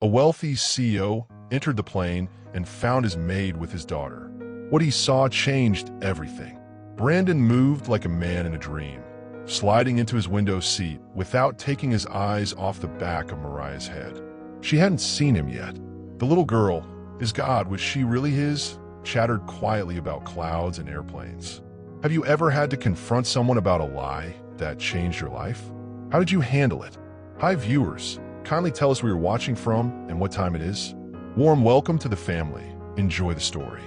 A wealthy CEO entered the plane and found his maid with his daughter. What he saw changed everything. Brandon moved like a man in a dream, sliding into his window seat without taking his eyes off the back of Mariah's head. She hadn't seen him yet. The little girl, his God, was she really his? Chattered quietly about clouds and airplanes. Have you ever had to confront someone about a lie that changed your life? How did you handle it? Hi viewers, kindly tell us where you're watching from and what time it is. Warm welcome to the family. Enjoy the story.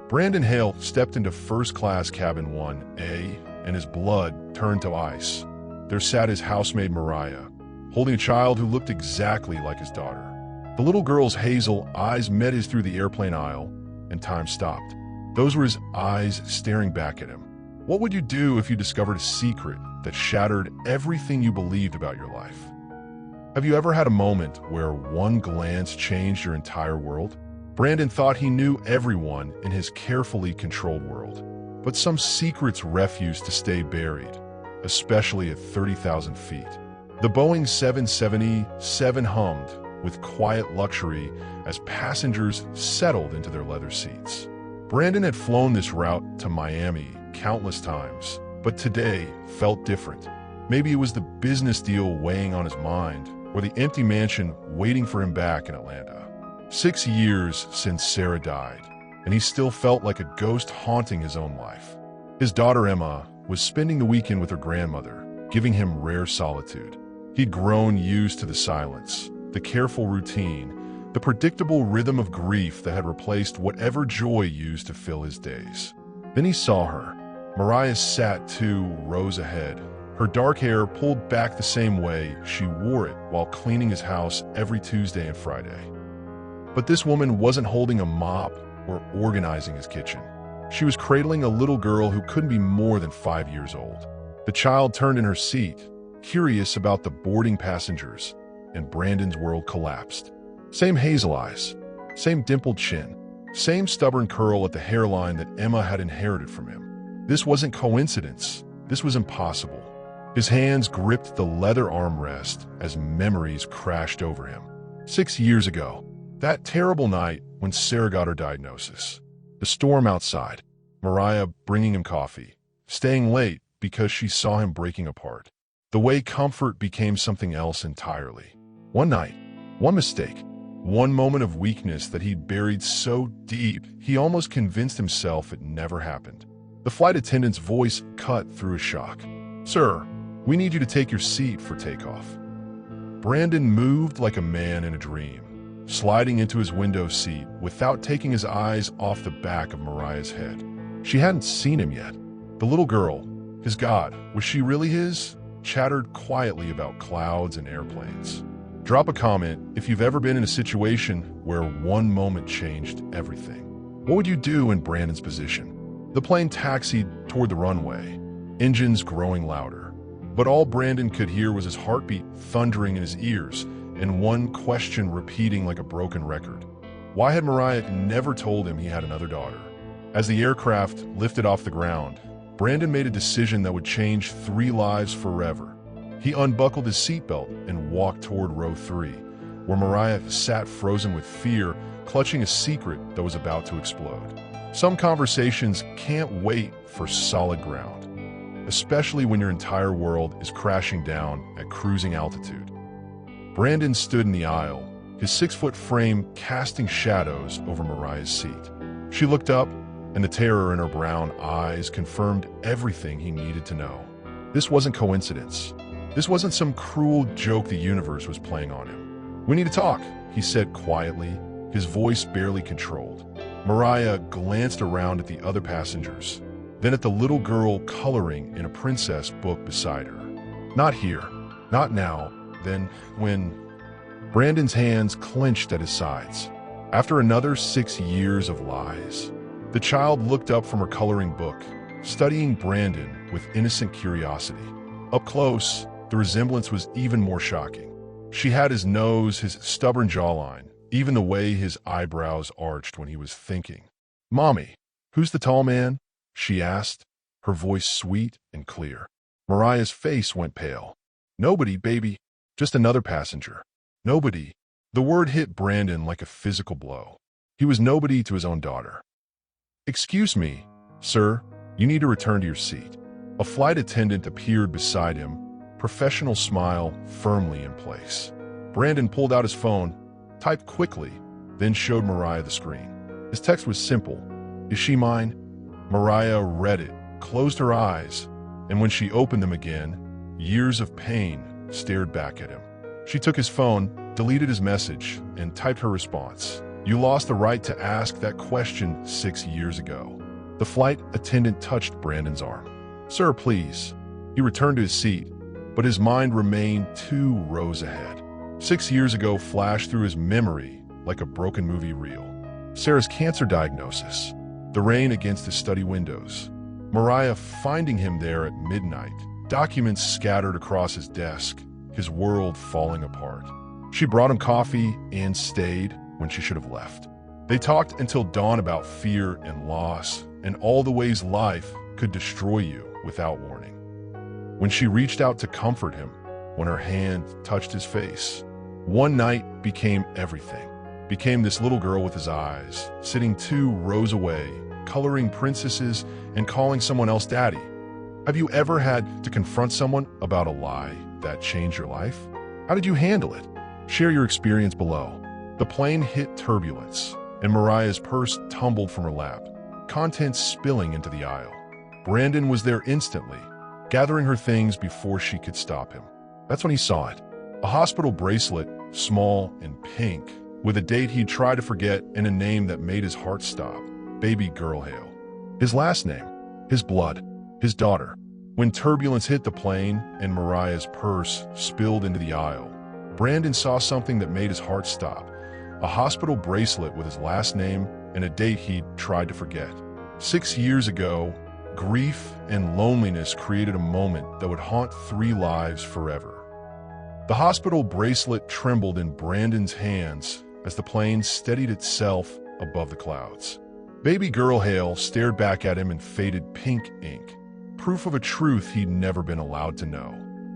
Brandon Hale stepped into first-class cabin 1A, and his blood turned to ice. There sat his housemaid Mariah, holding a child who looked exactly like his daughter. The little girl's hazel eyes met his through the airplane aisle, and time stopped. Those were his eyes staring back at him. What would you do if you discovered a secret that shattered everything you believed about your life? Have you ever had a moment where one glance changed your entire world? Brandon thought he knew everyone in his carefully controlled world, but some secrets refused to stay buried, especially at 30,000 feet. The Boeing 777 hummed with quiet luxury as passengers settled into their leather seats. Brandon had flown this route to Miami countless times, but today felt different. Maybe it was the business deal weighing on his mind, or the empty mansion waiting for him back in Atlanta. 6 years since Sarah died, and he still felt like a ghost haunting his own life. His daughter Emma was spending the weekend with her grandmother, giving him rare solitude. He'd grown used to the silence, the careful routine, the predictable rhythm of grief that had replaced whatever joy used to fill his days. Then he saw her. Mariah sat 2 rows ahead, her dark hair pulled back the same way she wore it while cleaning his house every Tuesday and Friday. But this woman wasn't holding a mop or organizing his kitchen. She was cradling a little girl who couldn't be more than 5 years old. The child turned in her seat, curious about the boarding passengers, and Brandon's world collapsed. Same hazel eyes, same dimpled chin, same stubborn curl at the hairline that Emma had inherited from him. This wasn't coincidence. This was impossible. His hands gripped the leather armrest as memories crashed over him. 6 years ago, that terrible night when Sarah got her diagnosis. The storm outside, Mariah bringing him coffee, staying late because she saw him breaking apart. The way comfort became something else entirely. One night, one mistake, one moment of weakness that he'd buried so deep he almost convinced himself it never happened. The flight attendant's voice cut through a shock. "Sir, we need you to take your seat for takeoff." Brandon moved like a man in a dream, sliding into his window seat without taking his eyes off the back of Mariah's head. She hadn't seen him yet. The little girl, his God, was she really his? Chattered quietly about clouds and airplanes. Drop a comment if you've ever been in a situation where one moment changed everything. What would you do in Brandon's position? The plane taxied toward the runway, engines growing louder. But all Brandon could hear was his heartbeat thundering in his ears and one question repeating like a broken record. Why had Mariah never told him he had another daughter? As the aircraft lifted off the ground, Brandon made a decision that would change 3 lives forever. He unbuckled his seatbelt and walked toward row 3, where Mariah sat frozen with fear, clutching a secret that was about to explode. Some conversations can't wait for solid ground, especially when your entire world is crashing down at cruising altitude. Brandon stood in the aisle, his 6-foot frame casting shadows over Mariah's seat. She looked up, and the terror in her brown eyes confirmed everything he needed to know. This wasn't coincidence. This wasn't some cruel joke the universe was playing on him. "We need to talk," he said quietly, his voice barely controlled. Mariah glanced around at the other passengers, then at the little girl coloring in a princess book beside her. "Not here. Not now. Then when..." Brandon's hands clenched at his sides. After another 6 years of lies, the child looked up from her coloring book, studying Brandon with innocent curiosity. Up close, the resemblance was even more shocking. She had his nose, his stubborn jawline, even the way his eyebrows arched when he was thinking. "Mommy, who's the tall man?" she asked, her voice sweet and clear. Mariah's face went pale. "Nobody, baby. Just another passenger." "Nobody? The word hit Brandon like a physical blow. He was nobody to his own daughter. "Excuse me, sir, you need to return to your seat." A flight attendant appeared beside him, professional smile firmly in place. Brandon pulled out his phone, typed quickly, then showed Mariah the screen. His text was simple. "Is she mine?" Mariah read it, closed her eyes, and when she opened them again, years of pain stared back at him. She took his phone, deleted his message, and typed her response. "You lost the right to ask that question 6 years ago." The flight attendant touched Brandon's arm. "Sir, please." He returned to his seat, but his mind remained 2 rows ahead. 6 years ago flashed through his memory like a broken movie reel. Sarah's cancer diagnosis, the rain against his study windows, Mariah finding him there at midnight, documents scattered across his desk, his world falling apart. She brought him coffee and stayed when she should have left. They talked until dawn about fear and loss and all the ways life could destroy you without warning. When she reached out to comfort him, when her hand touched his face, one night became everything. Became this little girl with his eyes, sitting 2 rows away, coloring princesses and calling someone else daddy. Have you ever had to confront someone about a lie that changed your life? How did you handle it? Share your experience below. The plane hit turbulence, and Mariah's purse tumbled from her lap, contents spilling into the aisle. Brandon was there instantly, gathering her things before she could stop him. That's when he saw it. A hospital bracelet, small and pink, with a date he'd tried to forget and a name that made his heart stop. Baby Girl Hale. His last name, his blood, his daughter. When turbulence hit the plane and Mariah's purse spilled into the aisle, Brandon saw something that made his heart stop. A hospital bracelet with his last name and a date he'd tried to forget. 6 years ago, grief and loneliness created a moment that would haunt 3 lives forever. The hospital bracelet trembled in Brandon's hands as the plane steadied itself above the clouds. Baby Girl Hale stared back at him in faded pink ink, proof of a truth he'd never been allowed to know.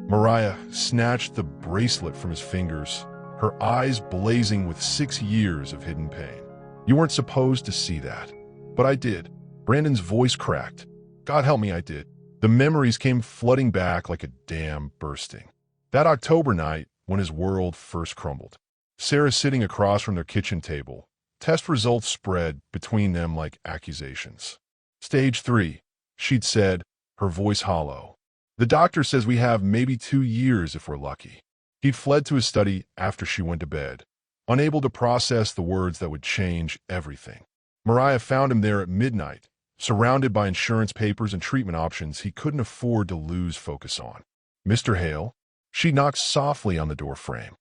Mariah snatched the bracelet from his fingers, her eyes blazing with 6 years of hidden pain. "You weren't supposed to see that, but I did." Brandon's voice cracked. "God help me, I did." The memories came flooding back like a dam bursting. That October night when his world first crumbled. Sarah sitting across from their kitchen table. Test results spread between them like accusations. "Stage 3, she'd said, her voice hollow. "The doctor says we have maybe 2 years if we're lucky." He'd fled to his study after she went to bed, unable to process the words that would change everything. Mariah found him there at midnight, surrounded by insurance papers and treatment options he couldn't afford to lose focus on. "Mr. Hale?" She knocked softly on the door frame.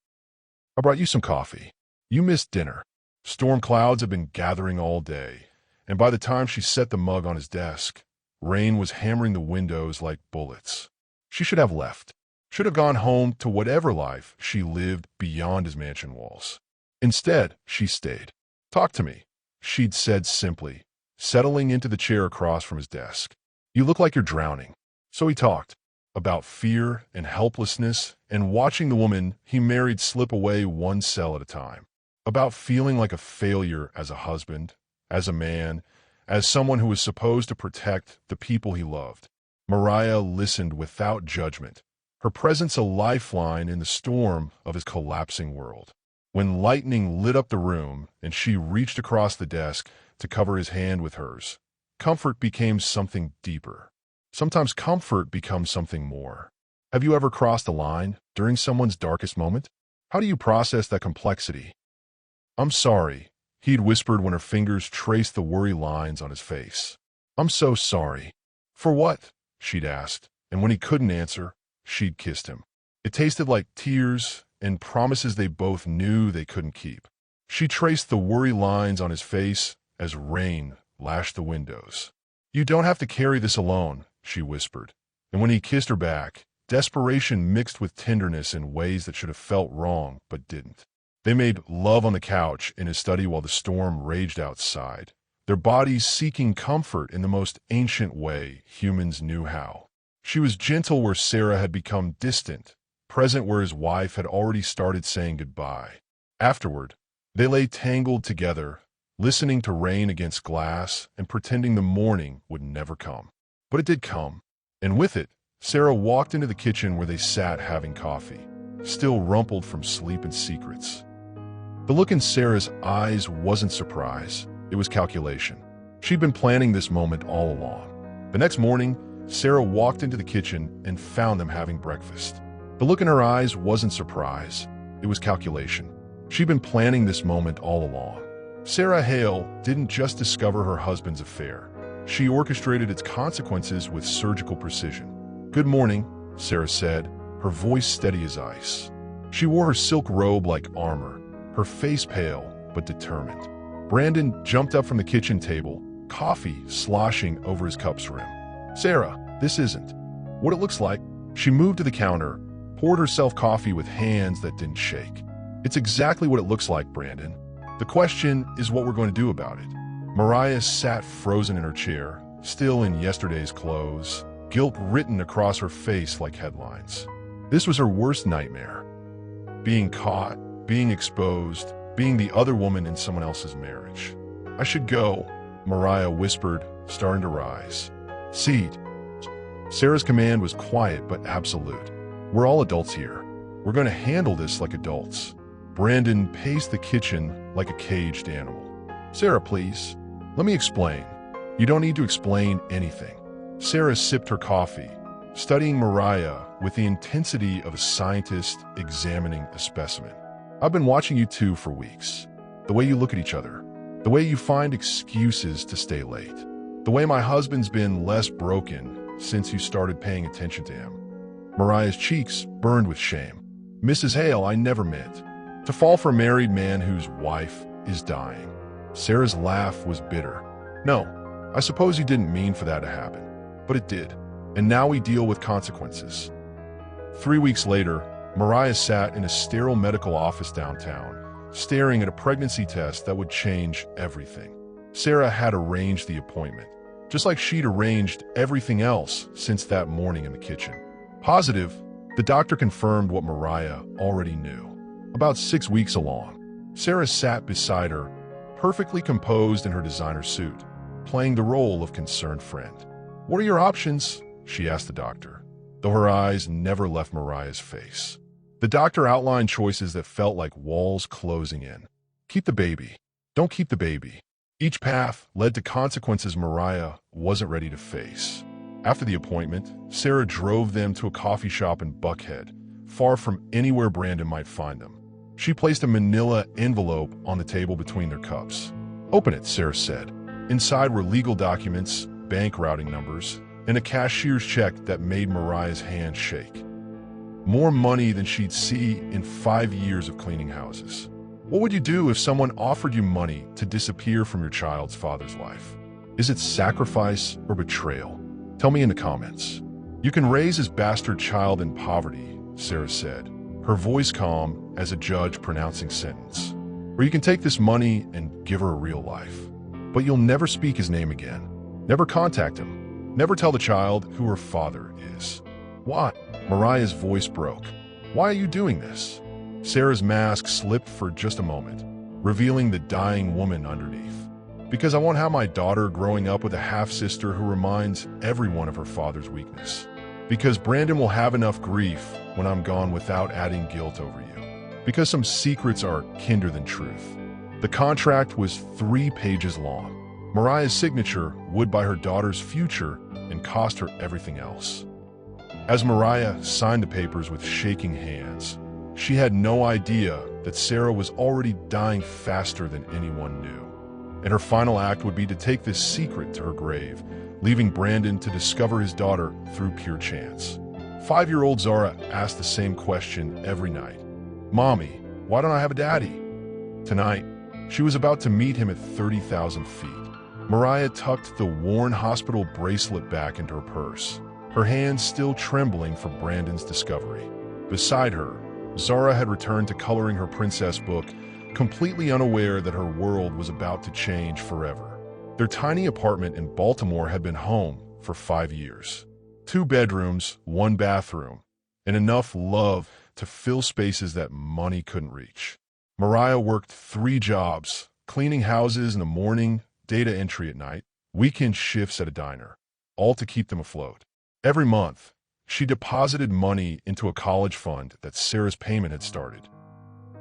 "I brought you some coffee. You missed dinner." Storm clouds had been gathering all day, and by the time she set the mug on his desk, rain was hammering the windows like bullets. She should have left. Should have gone home to whatever life she lived beyond his mansion walls. Instead, she stayed. "Talk to me," she'd said simply, settling into the chair across from his desk. "You look like you're drowning." So he talked about fear and helplessness and watching the woman he married slip away 1 cell at a time. About feeling like a failure as a husband, as a man, as someone who was supposed to protect the people he loved. Mariah listened without judgment, her presence a lifeline in the storm of his collapsing world. When lightning lit up the room and she reached across the desk to cover his hand with hers, comfort became something deeper. Sometimes comfort becomes something more. Have you ever crossed a line during someone's darkest moment? How do you process that complexity? "I'm sorry," he'd whispered when her fingers traced the worry lines on his face. "I'm so sorry." "For what?" she'd asked, and when he couldn't answer, she'd kissed him. It tasted like tears and promises they both knew they couldn't keep. She traced the worry lines on his face as rain lashed the windows. "You don't have to carry this alone," she whispered, and when he kissed her back, desperation mixed with tenderness in ways that should have felt wrong but didn't. They made love on the couch in his study while the storm raged outside, their bodies seeking comfort in the most ancient way humans knew how. She was gentle where Sarah had become distant, present where his wife had already started saying goodbye. Afterward, they lay tangled together, listening to rain against glass and pretending the morning would never come. But it did come, and with it, Sarah walked into the kitchen where they sat having coffee, still rumpled from sleep and secrets. The look in Sarah's eyes wasn't surprise, it was calculation. She'd been planning this moment all along. The next morning, Sarah walked into the kitchen and found them having breakfast. The look in her eyes wasn't surprise, it was calculation. She'd been planning this moment all along. Sarah Hale didn't just discover her husband's affair. She orchestrated its consequences with surgical precision. "Good morning," Sarah said, her voice steady as ice. She wore her silk robe like armor, her face pale but determined. Brandon jumped up from the kitchen table, coffee sloshing over his cup's rim. "Sarah, this isn't what it looks like." She moved to the counter, poured herself coffee with hands that didn't shake. "It's exactly what it looks like, Brandon. The question is what we're going to do about it." Mariah sat frozen in her chair, still in yesterday's clothes, guilt written across her face like headlines. This was her worst nightmare. Being caught, being exposed, being the other woman in someone else's marriage. "I should go," Mariah whispered, starting to rise. "Seat." Sarah's command was quiet but absolute. "We're all adults here. We're going to handle this like adults." Brandon paced the kitchen like a caged animal. "Sarah, please. Let me explain." "You don't need to explain anything." Sarah sipped her coffee, studying Mariah with the intensity of a scientist examining a specimen. "I've been watching you two for weeks. The way you look at each other. The way you find excuses to stay late. The way my husband's been less broken since you started paying attention to him." Mariah's cheeks burned with shame. "Mrs. Hale, I never meant to fall for a married man whose wife is dying." Sarah's laugh was bitter. "No, I suppose you didn't mean for that to happen, but it did, and now we deal with consequences." 3 weeks later, Mariah sat in a sterile medical office downtown, staring at a pregnancy test that would change everything. Sarah had arranged the appointment, just like she'd arranged everything else since that morning in the kitchen. Positive, the doctor confirmed what Mariah already knew. About 6 weeks along, Sarah sat beside her, perfectly composed in her designer suit, playing the role of concerned friend. "What are your options?" she asked the doctor, though her eyes never left Mariah's face. The doctor outlined choices that felt like walls closing in. Keep the baby. Don't keep the baby. Each path led to consequences Mariah wasn't ready to face. After the appointment, Sarah drove them to a coffee shop in Buckhead, far from anywhere Brandon might find them. She placed a manila envelope on the table between their cups. "Open it," Sarah said. Inside were legal documents, bank routing numbers, and a cashier's check that made Mariah's hand shake. More money than she'd see in 5 years of cleaning houses. What would you do if someone offered you money to disappear from your child's father's life? Is it sacrifice or betrayal? Tell me in the comments. "You can raise his bastard child in poverty," Sarah said, her voice calm as a judge pronouncing sentence. "Or you can take this money and give her a real life. But you'll never speak his name again. Never contact him. Never tell the child who her father is." "What?" Mariah's voice broke. "Why are you doing this?" Sarah's mask slipped for just a moment, revealing the dying woman underneath. "Because I won't have my daughter growing up with a half-sister who reminds everyone of her father's weakness. Because Brandon will have enough grief when I'm gone without adding guilt over you. Because some secrets are kinder than truth." The contract was 3 pages long. Mariah's signature would buy her daughter's future and cost her everything else. As Mariah signed the papers with shaking hands, she had no idea that Sarah was already dying faster than anyone knew. And her final act would be to take this secret to her grave, leaving Brandon to discover his daughter through pure chance. 5-year-old Zara asked the same question every night. "Mommy, why don't I have a daddy?" Tonight, she was about to meet him at 30,000 feet. Mariah tucked the worn hospital bracelet back into her purse, her hands still trembling for Brandon's discovery. Beside her, Zara had returned to coloring her princess book, completely unaware that her world was about to change forever. Their tiny apartment in Baltimore had been home for 5 years. 2 bedrooms, 1 bathroom, and enough love to fill spaces that money couldn't reach. Mariah worked 3 jobs, cleaning houses in the morning, data entry at night, weekend shifts at a diner, all to keep them afloat. Every month, she deposited money into a college fund that Sarah's payment had started.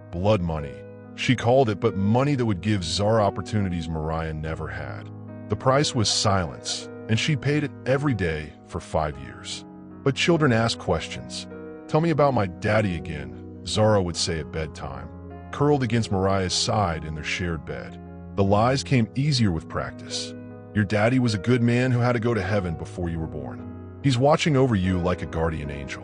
Blood money, she called it, but money that would give Zara opportunities Mariah never had. The price was silence, and she paid it every day for 5 years. But children asked questions. "Tell me about my daddy again," Zara would say at bedtime, curled against Mariah's side in their shared bed. The lies came easier with practice. "Your daddy was a good man who had to go to heaven before you were born. He's watching over you like a guardian angel."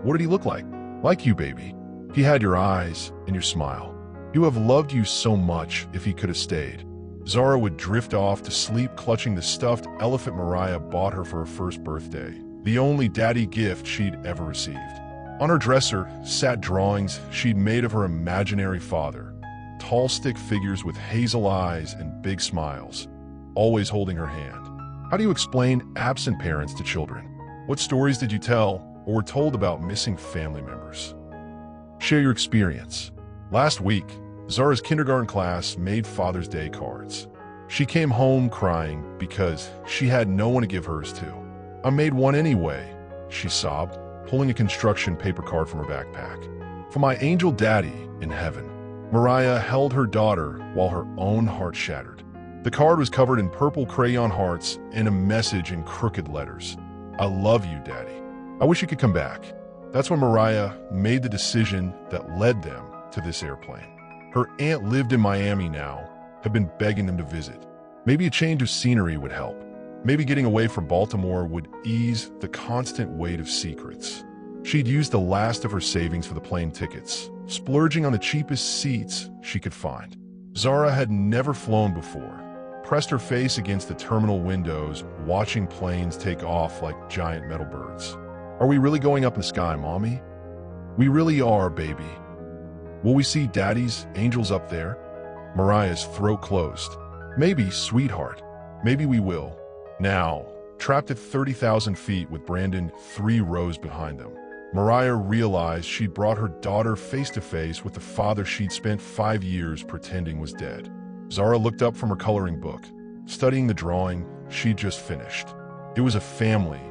"What did he look like?" "Like you, baby. He had your eyes and your smile. He would have loved you so much if he could have stayed." Zara would drift off to sleep clutching the stuffed elephant Mariah bought her for her first birthday, the only daddy gift she'd ever received. On her dresser sat drawings she'd made of her imaginary father, tall stick figures with hazel eyes and big smiles, always holding her hand. How do you explain absent parents to children? What stories did you tell or were told about missing family members? Share your experience. Last week, Zara's kindergarten class made Father's Day cards. She came home crying because she had no one to give hers to. "I made one anyway," she sobbed, pulling a construction paper card from her backpack. "For my angel daddy in heaven." Mariah held her daughter while her own heart shattered. The card was covered in purple crayon hearts and a message in crooked letters. "I love you, Daddy. I wish you could come back." That's when Mariah made the decision that led them to this airplane. Her aunt lived in Miami now, had been begging them to visit. Maybe a change of scenery would help. Maybe getting away from Baltimore would ease the constant weight of secrets. She'd used the last of her savings for the plane tickets, splurging on the cheapest seats she could find. Zara had never flown before, pressed her face against the terminal windows, watching planes take off like giant metal birds. "Are we really going up in the sky, Mommy?" "We really are, baby." "Will we see Daddy's angels up there?" Mariah's throat closed. "Maybe, sweetheart. Maybe we will." Now, trapped at 30,000 feet with Brandon 3 rows behind them, Mariah realized she'd brought her daughter face to face with the father she'd spent 5 years pretending was dead. Zara looked up from her coloring book, studying the drawing she'd just finished. It was a family,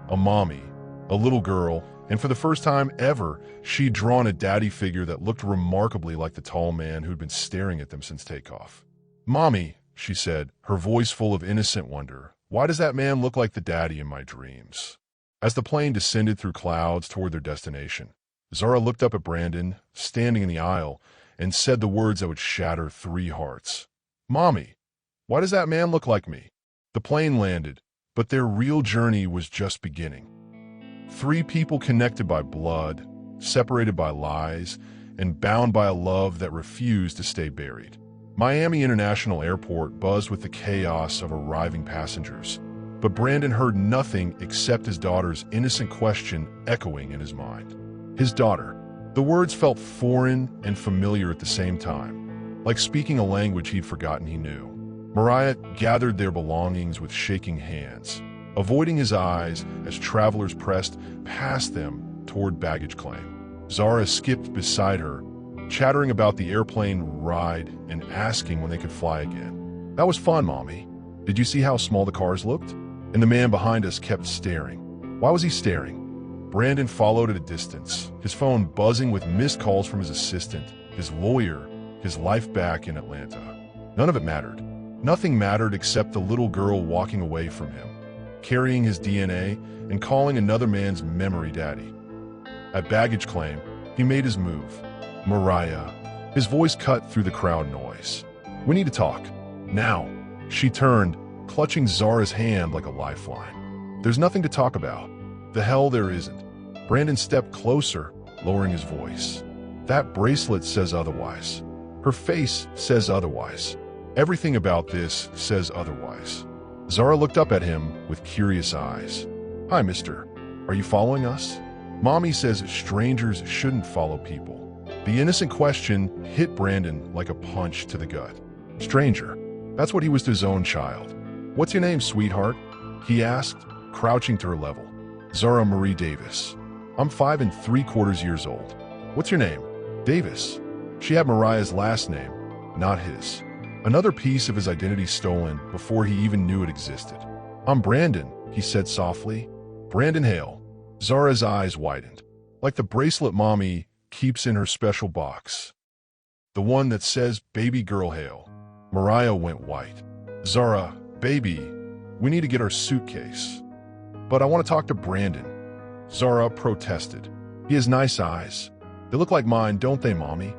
a mommy, a little girl, and for the first time ever, she'd drawn a daddy figure that looked remarkably like the tall man who'd been staring at them since takeoff. "Mommy," she said, her voice full of innocent wonder, "why does that man look like the daddy in my dreams?" As the plane descended through clouds toward their destination, Zara looked up at Brandon, standing in the aisle, and said the words that would shatter 3 hearts. "Mommy, why does that man look like me?" The plane landed, but their real journey was just beginning. 3 people connected by blood, separated by lies, and bound by a love that refused to stay buried. Miami International Airport buzzed with the chaos of arriving passengers, but Brandon heard nothing except his daughter's innocent question echoing in his mind. His daughter. The words felt foreign and familiar at the same time, like speaking a language he'd forgotten he knew. Mariah gathered their belongings with shaking hands, avoiding his eyes as travelers pressed past them toward baggage claim. Zara skipped beside her, chattering about the airplane ride and asking when they could fly again. "That was fun, Mommy. Did you see how small the cars looked?" And the man behind us kept staring. Why was he staring? Brandon followed at a distance, his phone buzzing with missed calls from his assistant, his lawyer, his life back in Atlanta. None of it mattered. Nothing mattered except the little girl walking away from him, carrying his DNA and calling another man's memory daddy. At baggage claim, he made his move. "Mariah." His voice cut through the crowd noise. "We need to talk. Now." She turned, clutching Zara's hand like a lifeline. "There's nothing to talk about." "The hell there isn't." Brandon stepped closer, lowering his voice. "That bracelet says otherwise. Her face says otherwise. Everything about this says otherwise." Zara looked up at him with curious eyes. "Hi, mister. Are you following us?" "Mommy says strangers shouldn't follow people." The innocent question hit Brandon like a punch to the gut. Stranger. That's what he was to his own child. "What's your name, sweetheart?" he asked, crouching to her level. "Zara Marie Davis. I'm 5 3/4 years old." "What's your name?" "Davis." She had Mariah's last name, not his. Another piece of his identity stolen before he even knew it existed. "I'm Brandon," he said softly. "Brandon Hale." Zara's eyes widened, like the bracelet Mommy keeps in her special box. The one that says Baby Girl Hale. Mariah went white. "Zara, baby, we need to get our suitcase." "But I want to talk to Brandon." Zara protested. "He has nice eyes. They look like mine, don't they, Mommy?"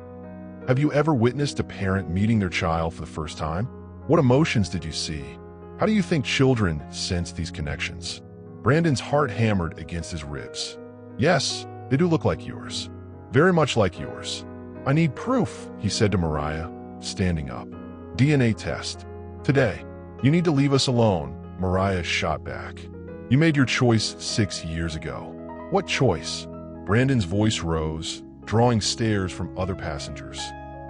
Have you ever witnessed a parent meeting their child for the first time? What emotions did you see? How do you think children sense these connections? Brandon's heart hammered against his ribs. "Yes, they do look like yours. Very much like yours." "I need proof," he said to Mariah, standing up. "DNA test. Today. You need to leave us alone," Mariah shot back. "You made your choice 6 years ago." "What choice?" Brandon's voice rose, drawing stares from other passengers.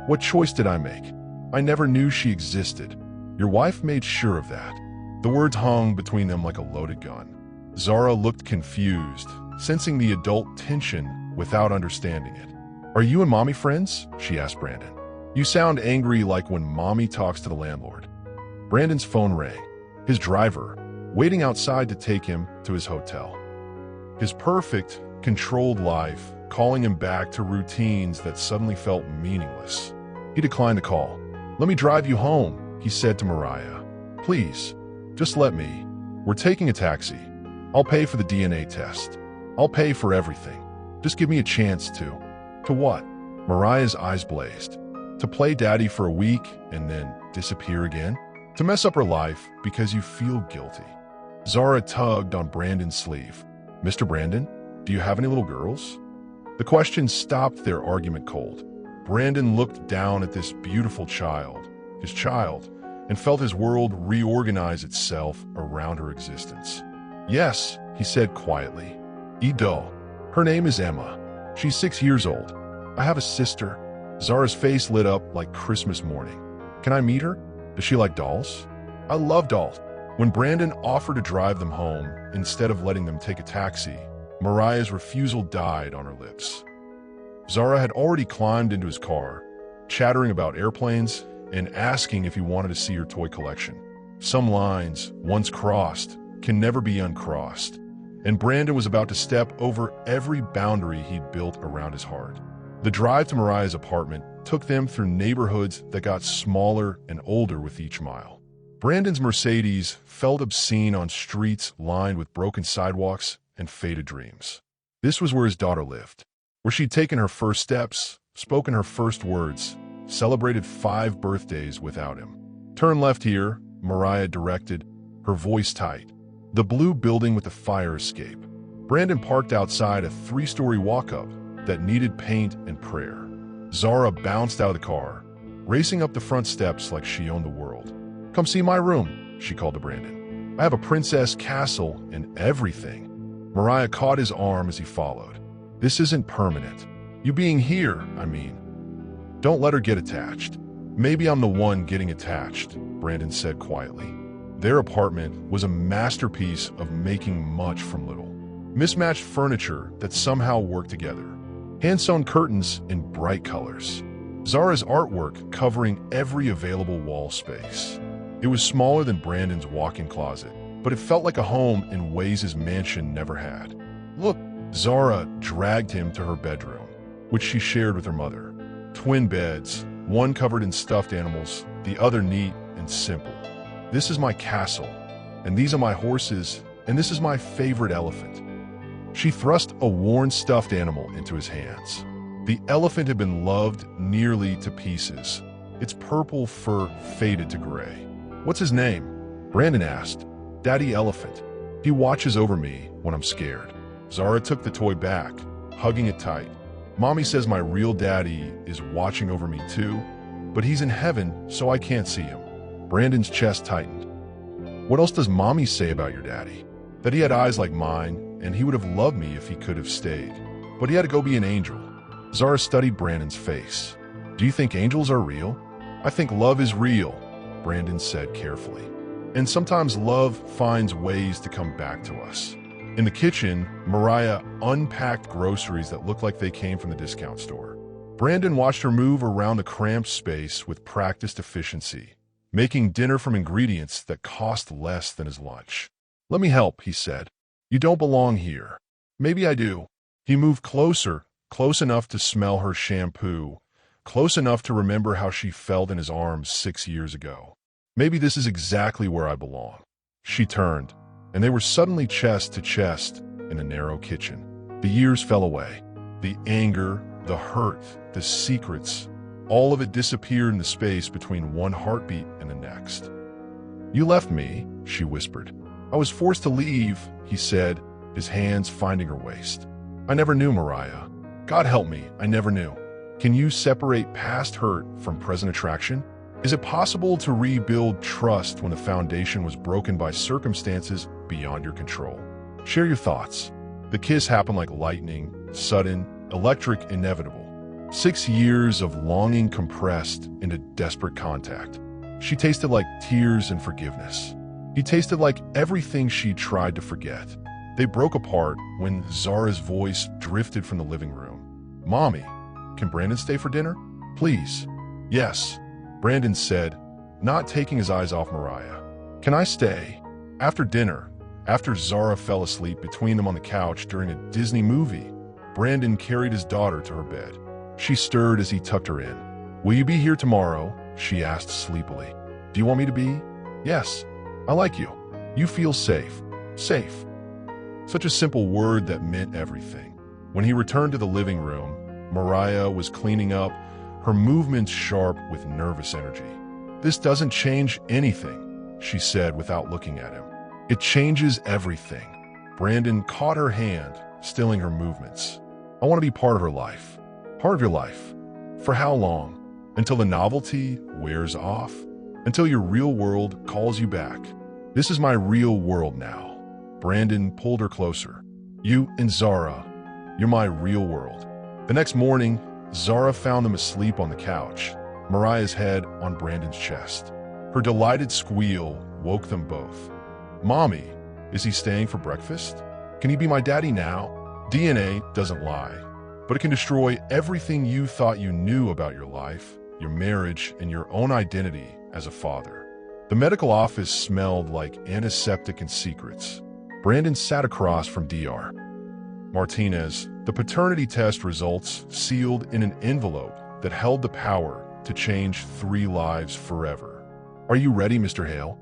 "What choice did I make? I never knew she existed. Your wife made sure of that." The words hung between them like a loaded gun. Zara looked confused, sensing the adult tension without understanding it. "Are you and Mommy friends?" she asked Brandon. "You sound angry like when Mommy talks to the landlord." Brandon's phone rang. His driver, waiting outside to take him to his hotel. His perfect, controlled life, calling him back to routines that suddenly felt meaningless. He declined the call. "Let me drive you home," he said to Mariah. "Please, just let me. We're taking a taxi. I'll pay for the DNA test. I'll pay for everything. Just give me a chance to." "To what?" Mariah's eyes blazed. "To play daddy for a week and then disappear again? To mess up her life because you feel guilty?" Zara tugged on Brandon's sleeve. "Mr. Brandon, do you have any little girls?" The question stopped their argument cold. Brandon looked down at this beautiful child, his child, and felt his world reorganize itself around her existence. "Yes," he said quietly. "Ido. Her name is Emma. She's 6 years old. I have a sister." Zara's face lit up like Christmas morning. "Can I meet her? Does she like dolls?" "I love dolls." When Brandon offered to drive them home instead of letting them take a taxi, Mariah's refusal died on her lips. Zara had already climbed into his car, chattering about airplanes and asking if he wanted to see her toy collection. Some lines, once crossed, can never be uncrossed, and Brandon was about to step over every boundary he'd built around his heart. The drive to Mariah's apartment took them through neighborhoods that got smaller and older with each mile. Brandon's Mercedes felt obscene on streets lined with broken sidewalks and faded dreams. This was where his daughter lived, where she'd taken her first steps, spoken her first words, celebrated 5 birthdays without him. "Turn left here," Mariah directed, her voice tight. The blue building with the fire escape. Brandon parked outside a 3-story walk-up that needed paint and prayer. Zara bounced out of the car, racing up the front steps like she owned the world. "Come see my room," she called to Brandon. "I have a princess castle and everything." Mariah caught his arm as he followed. "This isn't permanent. You being here, I mean." "Don't let her get attached." "Maybe I'm the one getting attached," Brandon said quietly. Their apartment was a masterpiece of making much from little. Mismatched furniture that somehow worked together. Hand-sewn curtains in bright colors. Zara's artwork covering every available wall space. It was smaller than Brandon's walk-in closet, but it felt like a home in ways his mansion never had. "Look," Zara dragged him to her bedroom, which she shared with her mother. Twin beds, one covered in stuffed animals, the other neat and simple. "This is my castle, and these are my horses, and this is my favorite elephant." She thrust a worn stuffed animal into his hands. The elephant had been loved nearly to pieces. Its purple fur faded to gray. "What's his name?" Brandon asked. "Daddy Elephant. He watches over me when I'm scared." Zara took the toy back, hugging it tight. "Mommy says my real daddy is watching over me too, but he's in heaven, so I can't see him." Brandon's chest tightened. "What else does Mommy say about your daddy?" "That he had eyes like mine, and he would have loved me if he could have stayed. But he had to go be an angel." Zara studied Brandon's face. "Do you think angels are real?" "I think love is real," Brandon said carefully. "And sometimes love finds ways to come back to us." In the kitchen, Mariah unpacked groceries that looked like they came from the discount store. Brandon watched her move around the cramped space with practiced efficiency, making dinner from ingredients that cost less than his lunch. "Let me help," he said. "You don't belong here." "Maybe I do." He moved closer, close enough to smell her shampoo, close enough to remember how she felt in his arms 6 years ago. "Maybe this is exactly where I belong." She turned, and they were suddenly chest to chest in a narrow kitchen. The years fell away. The anger, the hurt, the secrets, all of it disappeared in the space between one heartbeat and the next. "You left me," she whispered. "I was forced to leave," he said, his hands finding her waist. "I never knew, Mariah. God help me, I never knew." Can you separate past hurt from present attraction? Is it possible to rebuild trust when the foundation was broken by circumstances beyond your control? Share your thoughts. The kiss happened like lightning, sudden, electric, inevitable. 6 years of longing compressed into desperate contact. She tasted like tears and forgiveness. He tasted like everything she tried to forget. They broke apart when Zara's voice drifted from the living room. "Mommy, can Brandon stay for dinner? Please." "Yes," Brandon said, not taking his eyes off Mariah. "Can I stay?" After dinner, after Zara fell asleep between them on the couch during a Disney movie, Brandon carried his daughter to her bed. She stirred as he tucked her in. "Will you be here tomorrow?" she asked sleepily. "Do you want me to be?" "Yes. I like you. You feel safe." Safe. Such a simple word that meant everything. When he returned to the living room, Mariah was cleaning up, her movements sharp with nervous energy. "This doesn't change anything," she said without looking at him. "It changes everything." Brandon caught her hand, stilling her movements. "I want to be part of her life." "Part of your life? For how long? Until the novelty wears off? Until your real world calls you back?" "This is my real world now." Brandon pulled her closer. "You and Zara, you're my real world." The next morning, Zara found them asleep on the couch, Mariah's head on Brandon's chest. Her delighted squeal woke them both. "Mommy, is he staying for breakfast? Can he be my daddy now?" DNA doesn't lie, but it can destroy everything you thought you knew about your life, your marriage, and your own identity as a father. The medical office smelled like antiseptic and secrets. Brandon sat across from Dr. Martinez, the paternity test results sealed in an envelope that held the power to change 3 lives forever. "Are you ready, Mr. Hale?"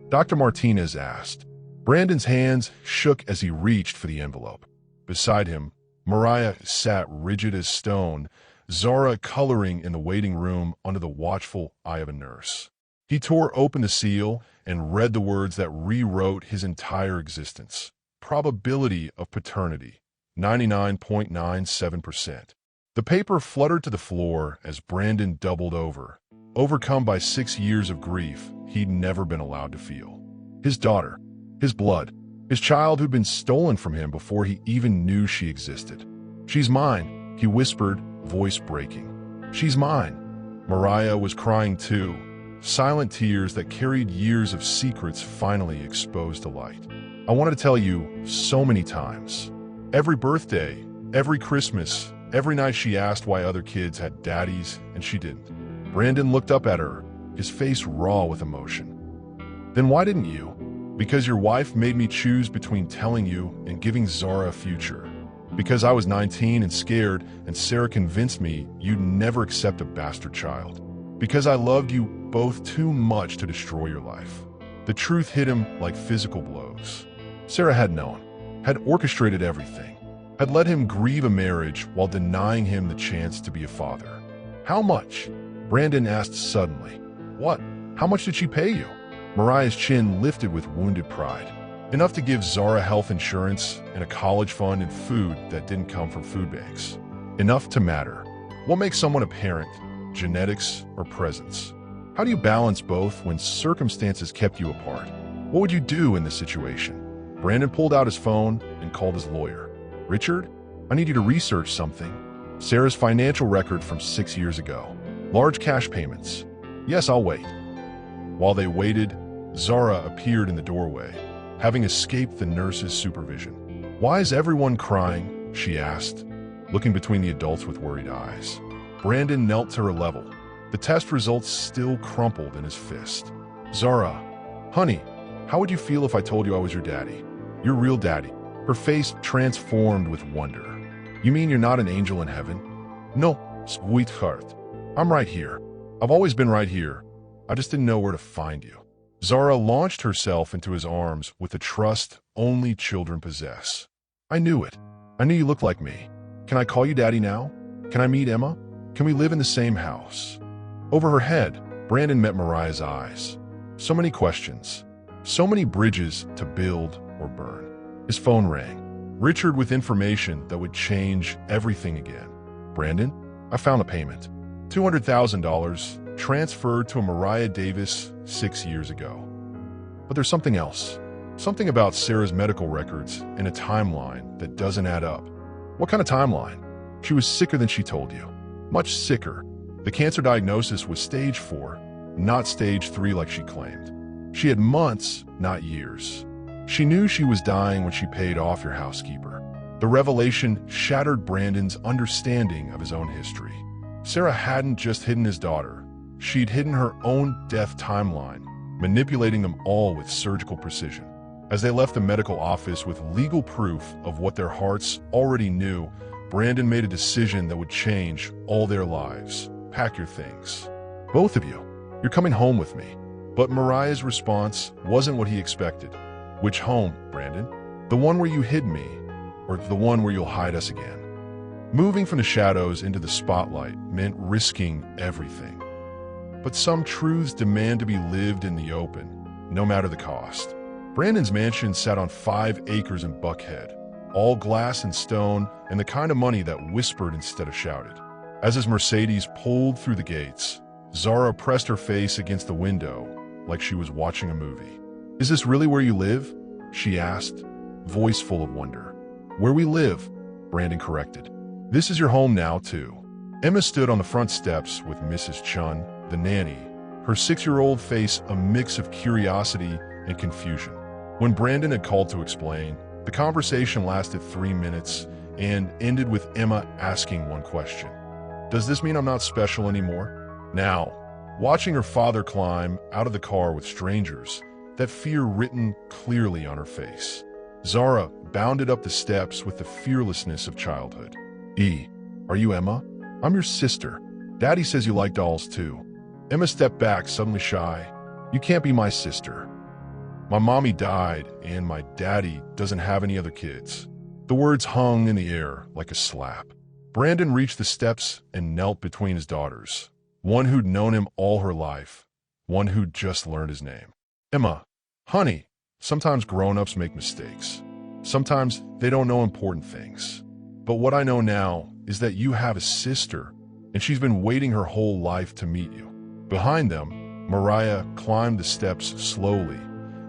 Dr. Martinez asked. Brandon's hands shook as he reached for the envelope. Beside him, Mariah sat rigid as stone, Zara coloring in the waiting room under the watchful eye of a nurse. He tore open the seal and read the words that rewrote his entire existence. Probability of paternity, 99.97%. The paper fluttered to the floor as Brandon doubled over, overcome by 6 years of grief he'd never been allowed to feel. His daughter, his blood, his child who'd been stolen from him before he even knew she existed. "She's mine," he whispered, voice breaking. "She's mine." Mariah was crying too, silent tears that carried years of secrets finally exposed to light. "I wanted to tell you so many times. Every birthday, every Christmas, every night she asked why other kids had daddies and she didn't." Brandon looked up at her, his face raw with emotion. "Then why didn't you?" "Because your wife made me choose between telling you and giving Zara a future. Because I was 19 and scared, and Sarah convinced me you'd never accept a bastard child. Because I loved you both too much to destroy your life." The truth hit him like physical blows. Sarah had known, had orchestrated everything, had let him grieve a marriage while denying him the chance to be a father. "How much?" Brandon asked suddenly. "What? How much did she pay you?" Mariah's chin lifted with wounded pride. "Enough to give Zara health insurance and a college fund and food that didn't come from food banks. Enough to matter. What makes someone a parent? Genetics or presence? How do you balance both when circumstances kept you apart? What would you do in this situation?" Brandon pulled out his phone and called his lawyer. "Richard, I need you to research something. Sarah's financial record from 6 years ago. Large cash payments. Yes, I'll wait." While they waited, Zara appeared in the doorway, having escaped the nurse's supervision. "Why is everyone crying?" she asked, looking between the adults with worried eyes. Brandon knelt to her level. The test results still crumpled in his fist. Zara, honey, how would you feel if I told you I was your daddy? Your real daddy. Her face transformed with wonder. You mean you're not an angel in heaven? No, sweetheart. I'm right here. I've always been right here. I just didn't know where to find you. Zara launched herself into his arms with the trust only children possess. I knew it. I knew you looked like me. Can I call you daddy now? Can I meet Emma? Can we live in the same house? Over her head, Brandon met Mariah's eyes. So many questions. So many bridges to build or burn. His phone rang. Richard with information that would change everything again. Brandon, I found a payment. $200,000 transferred to a Mariah Davis 6 years ago. But there's something else. Something about Sarah's medical records in a timeline that doesn't add up. What kind of timeline? She was sicker than she told you. Much sicker. The cancer diagnosis was stage 4, not stage 3 like she claimed. She had months, not years. She knew she was dying when she paid off your housekeeper. The revelation shattered Brandon's understanding of his own history. Sarah hadn't just hidden his daughter. She'd hidden her own death timeline, manipulating them all with surgical precision. As they left the medical office with legal proof of what their hearts already knew, Brandon made a decision that would change all their lives. Pack your things. Both of you. You're coming home with me. But Mariah's response wasn't what he expected. Which home, Brandon? The one where you hid me, or the one where you'll hide us again? Moving from the shadows into the spotlight meant risking everything. But some truths demand to be lived in the open, no matter the cost. Brandon's mansion sat on 5 acres in Buckhead, all glass and stone, and the kind of money that whispered instead of shouted. As his Mercedes pulled through the gates, Zara pressed her face against the window like she was watching a movie. Is this really where you live? She asked, voice full of wonder. Where we live, Brandon corrected. This is your home now, too. Emma stood on the front steps with Mrs. Chun, the nanny, her 6-year-old face a mix of curiosity and confusion. When Brandon had called to explain, the conversation lasted 3 minutes and ended with Emma asking one question. Does this mean I'm not special anymore? Now, watching her father climb out of the car with strangers, that fear written clearly on her face. Zara bounded up the steps with the fearlessness of childhood. Are you Emma? I'm your sister. Daddy says you like dolls too. Emma stepped back, suddenly shy. You can't be my sister. My mommy died, and my daddy doesn't have any other kids. The words hung in the air like a slap. Brandon reached the steps and knelt between his daughters. One who'd known him all her life. One who'd just learned his name. Emma, honey, sometimes grown-ups make mistakes. Sometimes they don't know important things. But what I know now is that you have a sister, and she's been waiting her whole life to meet you. Behind them, Mariah climbed the steps slowly,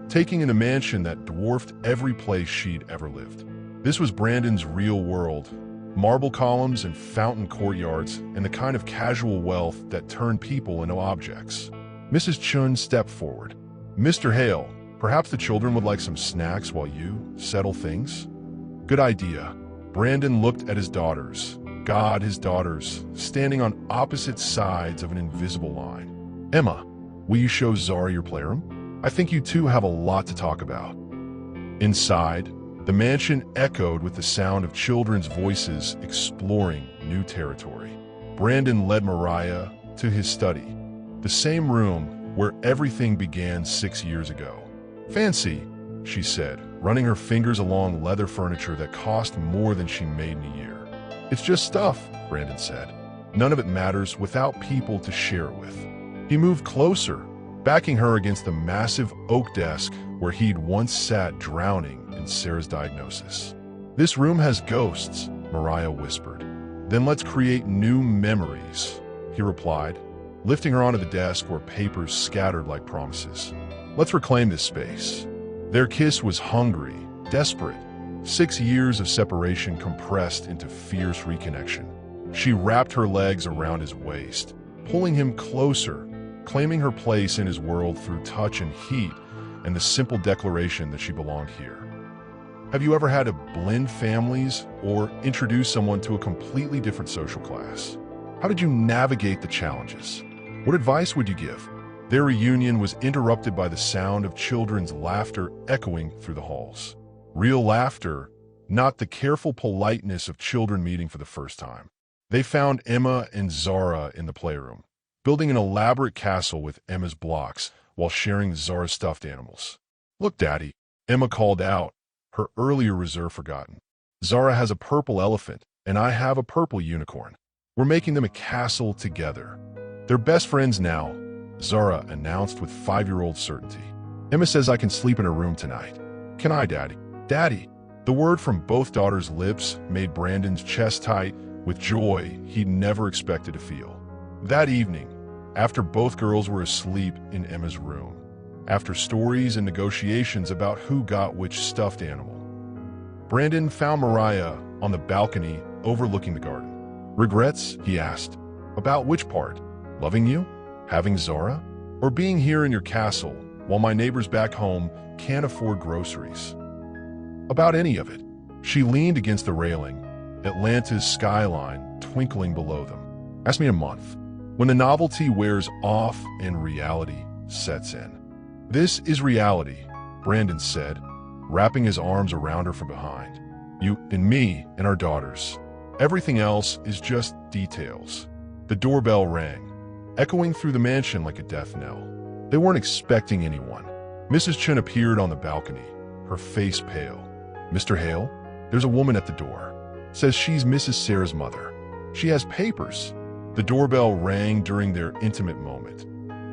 taking in a mansion that dwarfed every place she'd ever lived. This was Brandon's real world, marble columns and fountain courtyards, and the kind of casual wealth that turned people into objects. Mrs. Chun stepped forward. Mr. Hale, perhaps the children would like some snacks while you settle things? Good idea. Brandon looked at his daughters, his daughters, standing on opposite sides of an invisible line. Emma, will you show Zara your playroom? I think you two have a lot to talk about. Inside, the mansion echoed with the sound of children's voices exploring new territory. Brandon led Mariah to his study, the same room where everything began 6 years ago. Fancy, she said, running her fingers along leather furniture that cost more than she made in a year. It's just stuff, Brandon said. None of it matters without people to share it with. He moved closer, backing her against the massive oak desk where he'd once sat drowning in Sarah's diagnosis. This room has ghosts, Mariah whispered. Then let's create new memories, he replied, lifting her onto the desk where papers scattered like promises. Let's reclaim this space. Their kiss was hungry, desperate. 6 years of separation compressed into fierce reconnection. She wrapped her legs around his waist, pulling him closer, claiming her place in his world through touch and heat, and the simple declaration that she belonged here. Have you ever had to blend families or introduce someone to a completely different social class? How did you navigate the challenges? What advice would you give? Their reunion was interrupted by the sound of children's laughter echoing through the halls. Real laughter, not the careful politeness of children meeting for the first time. They found Emma and Zara in the playroom, building an elaborate castle with Emma's blocks while sharing Zara's stuffed animals. "Look, Daddy," Emma called out, her earlier reserve forgotten. "Zara has a purple elephant, and I have a purple unicorn. We're making them a castle together. They're best friends now," Zara announced with 5-year-old certainty. "Emma says I can sleep in her room tonight. Can I, Daddy?" "Daddy!" The word from both daughters' lips made Brandon's chest tight with joy he'd never expected to feel. That evening, after both girls were asleep in Emma's room, after stories and negotiations about who got which stuffed animal, Brandon found Mariah on the balcony overlooking the garden. "Regrets?" he asked. "About which part? Loving you? Having Zara? Or being here in your castle while my neighbors back home can't afford groceries?" "About any of it." She leaned against the railing, Atlanta's skyline twinkling below them. "Ask me in a month, when the novelty wears off and reality sets in." "This is reality," Brandon said, wrapping his arms around her from behind. "You and me and our daughters. Everything else is just details." The doorbell rang, echoing through the mansion like a death knell. They weren't expecting anyone. Mrs. Chen appeared on the balcony, her face pale. "Mr. Hale, there's a woman at the door. Says she's Mrs. Sarah's mother. She has papers." The doorbell rang during their intimate moment.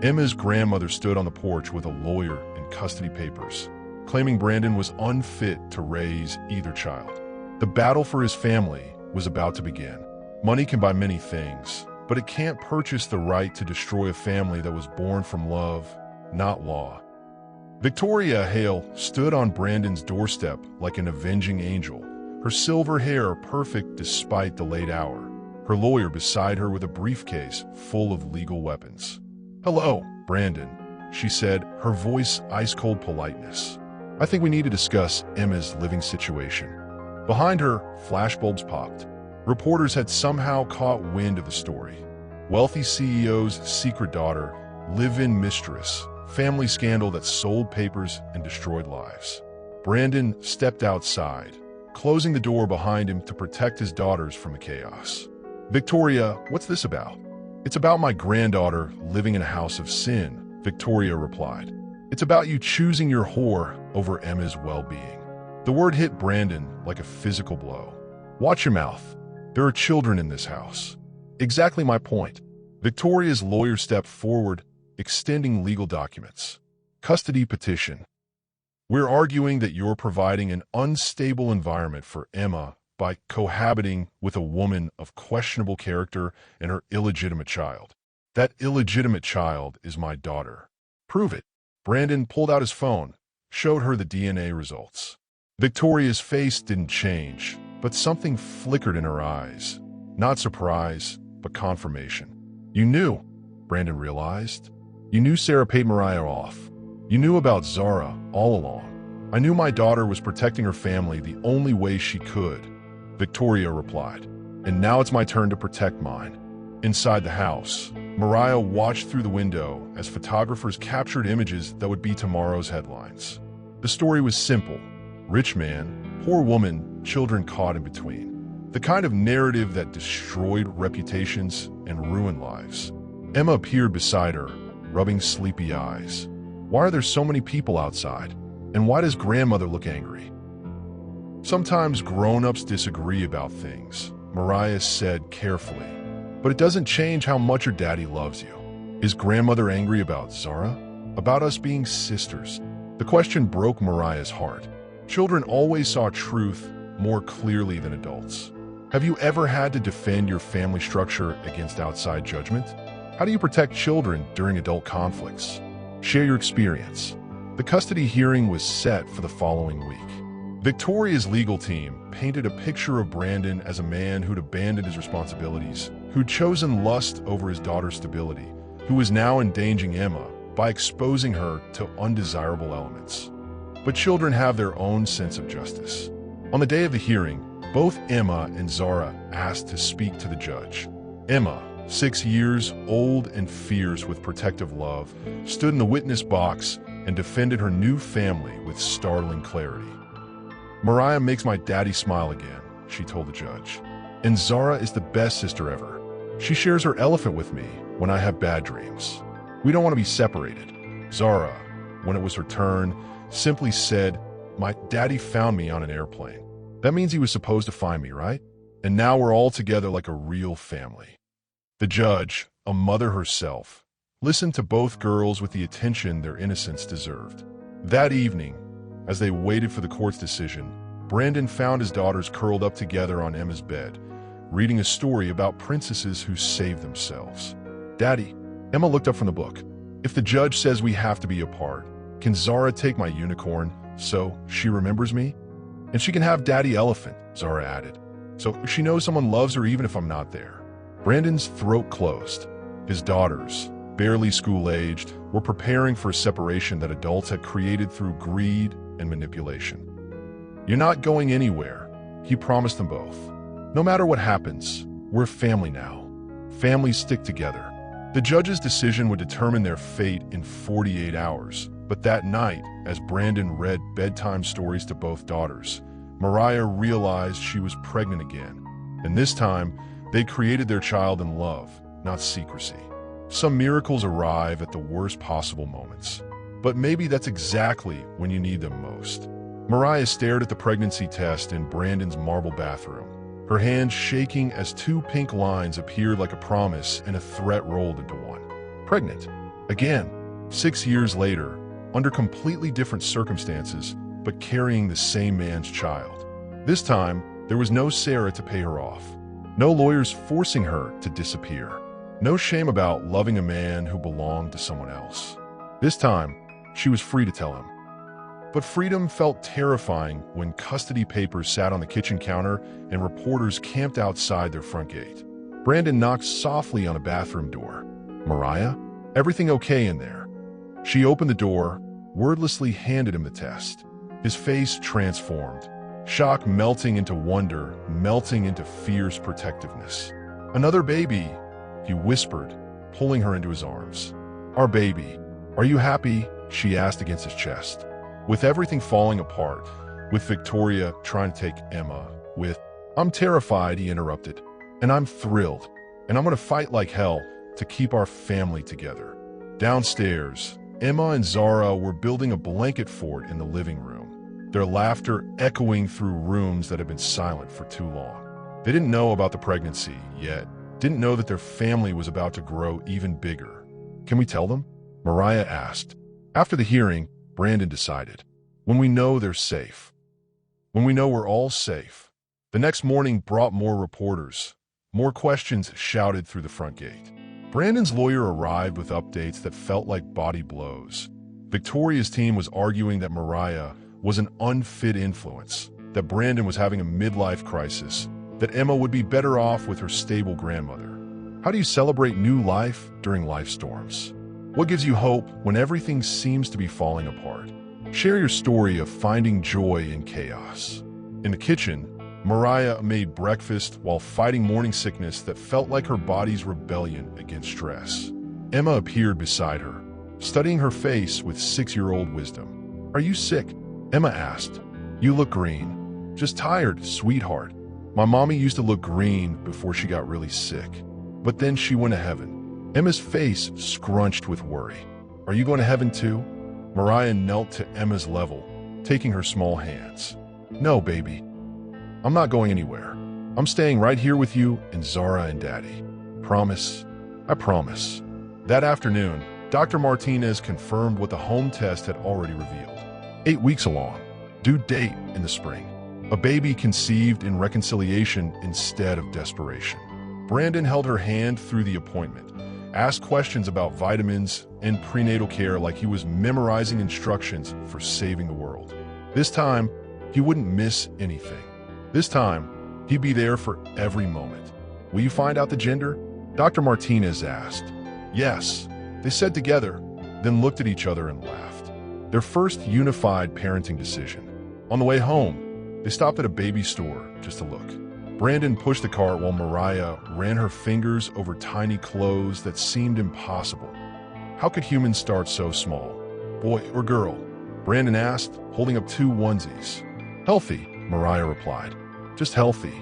Emma's grandmother stood on the porch with a lawyer and custody papers, claiming Brandon was unfit to raise either child. The battle for his family was about to begin. Money can buy many things, but it can't purchase the right to destroy a family that was born from love, not law. Victoria Hale stood on Brandon's doorstep like an avenging angel, her silver hair perfect despite the late hour, her lawyer beside her with a briefcase full of legal weapons. "Hello, Brandon," she said, her voice ice-cold politeness. "I think we need to discuss Emma's living situation." Behind her, flashbulbs popped. Reporters had somehow caught wind of the story. Wealthy CEO's secret daughter, live-in mistress, family scandal that sold papers and destroyed lives. Brandon stepped outside, closing the door behind him to protect his daughters from the chaos. "Victoria, what's this about?" "It's about my granddaughter living in a house of sin," Victoria replied. "It's about you choosing your whore over Emma's well-being." The word hit Brandon like a physical blow. "Watch your mouth. There are children in this house." "Exactly my point." Victoria's lawyer stepped forward, extending legal documents. "Custody petition. We're arguing that you're providing an unstable environment for Emma by cohabiting with a woman of questionable character and her illegitimate child. That illegitimate child is my daughter." "Prove it." Brandon pulled out his phone, showed her the DNA results. Victoria's face didn't change, but something flickered in her eyes. Not surprise, but confirmation. "You knew," Brandon realized. "You knew Sarah paid Mariah off. You knew about Zara all along." "I knew my daughter was protecting her family the only way she could," Victoria replied. "And now it's my turn to protect mine." Inside the house, Mariah watched through the window as photographers captured images that would be tomorrow's headlines. The story was simple. Rich man, poor woman, children caught in between. The kind of narrative that destroyed reputations and ruined lives. Emma appeared beside her, rubbing sleepy eyes. "Why are there so many people outside? And why does grandmother look angry?" "Sometimes grown-ups disagree about things," Mariah said carefully. "But it doesn't change how much your daddy loves you." "Is grandmother angry about Zara? About us being sisters?" The question broke Mariah's heart. Children always saw truth more clearly than adults. Have you ever had to defend your family structure against outside judgment? How do you protect children during adult conflicts? Share your experience. The custody hearing was set for the following week. Victoria's legal team painted a picture of Brandon as a man who'd abandoned his responsibilities, who'd chosen lust over his daughter's stability, who was now endangering Emma by exposing her to undesirable elements. But children have their own sense of justice. On the day of the hearing, both Emma and Zara asked to speak to the judge. Emma, 6 years old and fierce with protective love, stood in the witness box and defended her new family with startling clarity. "Mariah makes my daddy smile again," she told the judge. "And Zara is the best sister ever. She shares her elephant with me when I have bad dreams. We don't want to be separated." Zara, when it was her turn, simply said, "My daddy found me on an airplane. That means he was supposed to find me, right? And now we're all together like a real family." The judge, a mother herself, listened to both girls with the attention their innocence deserved. That evening, as they waited for the court's decision, Brandon found his daughters curled up together on Emma's bed, reading a story about princesses who saved themselves. "Daddy," Emma looked up from the book, "if the judge says we have to be apart, can Zara take my unicorn so she remembers me? And she can have Daddy Elephant," Zara added, "so she knows someone loves her even if I'm not there." Brandon's throat closed. His daughters, barely school-aged, were preparing for a separation that adults had created through greed and manipulation. "You're not going anywhere," he promised them both. "No matter what happens, we're family now. Families stick together." The judge's decision would determine their fate in 48 hours, but that night, as Brandon read bedtime stories to both daughters, Mariah realized she was pregnant again, and this time, they created their child in love, not secrecy. Some miracles arrive at the worst possible moments, but maybe that's exactly when you need them most. Mariah stared at the pregnancy test in Brandon's marble bathroom, her hands shaking as 2 pink lines appeared like a promise and a threat rolled into one. Pregnant. Again. 6 years later, under completely different circumstances, but carrying the same man's child. This time, there was no Sarah to pay her off. No lawyers forcing her to disappear. No shame about loving a man who belonged to someone else. This time, she was free to tell him. But freedom felt terrifying when custody papers sat on the kitchen counter and reporters camped outside their front gate. Brandon knocked softly on a bathroom door. "Mariah? Everything okay in there?" She opened the door, wordlessly handed him the test. His face transformed. Shock melting into wonder, melting into fierce protectiveness. "Another baby," he whispered, pulling her into his arms. "Our baby. Are you happy?" she asked against his chest. With everything falling apart, with Victoria trying to take Emma, with, "I'm terrified," he interrupted, "and I'm thrilled, and I'm going to fight like hell to keep our family together." Downstairs, Emma and Zara were building a blanket fort in the living room, their laughter echoing through rooms that had been silent for too long. They didn't know about the pregnancy yet, didn't know that their family was about to grow even bigger. "Can we tell them?" Mariah asked. After the hearing, Brandon decided, "When we know they're safe. When we know we're all safe." The next morning brought more reporters. More questions shouted through the front gate. Brandon's lawyer arrived with updates that felt like body blows. Victoria's team was arguing that Mariah was an unfit influence, that Brandon was having a midlife crisis, that Emma would be better off with her stable grandmother. How do you celebrate new life during life storms? What gives you hope when everything seems to be falling apart? Share your story of finding joy in chaos. In the kitchen, Mariah made breakfast while fighting morning sickness that felt like her body's rebellion against stress. Emma appeared beside her, studying her face with 6-year-old wisdom. "Are you sick?" Emma asked. "You look green." "Just tired, sweetheart. My mommy used to look green before she got really sick. But then she went to heaven." Emma's face scrunched with worry. "Are you going to heaven too?" Mariah knelt to Emma's level, taking her small hands. "No, baby. I'm not going anywhere. I'm staying right here with you and Zara and Daddy. Promise? I promise." That afternoon, Dr. Martinez confirmed what the home test had already revealed. 8 weeks along. Due date in the spring. A baby conceived in reconciliation instead of desperation. Brandon held her hand through the appointment, asked questions about vitamins and prenatal care like he was memorizing instructions for saving the world. This time, he wouldn't miss anything. This time, he'd be there for every moment. "Will you find out the gender?" Dr. Martinez asked. "Yes," they said together, then looked at each other and laughed. Their first unified parenting decision. On the way home, they stopped at a baby store just to look. Brandon pushed the cart while Mariah ran her fingers over tiny clothes that seemed impossible. How could humans start so small? Boy or girl? Brandon asked, holding up two onesies. Healthy, Mariah replied. Just healthy.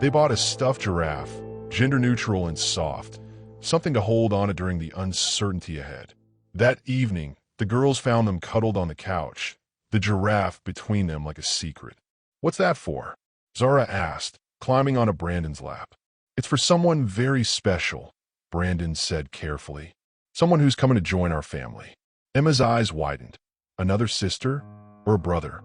They bought a stuffed giraffe, gender-neutral and soft, something to hold on to during the uncertainty ahead. That evening, the girls found them cuddled on the couch, the giraffe between them like a secret. What's that for? Zara asked, climbing onto Brandon's lap. It's for someone very special, Brandon said carefully. Someone who's coming to join our family. Emma's eyes widened. Another sister or a brother?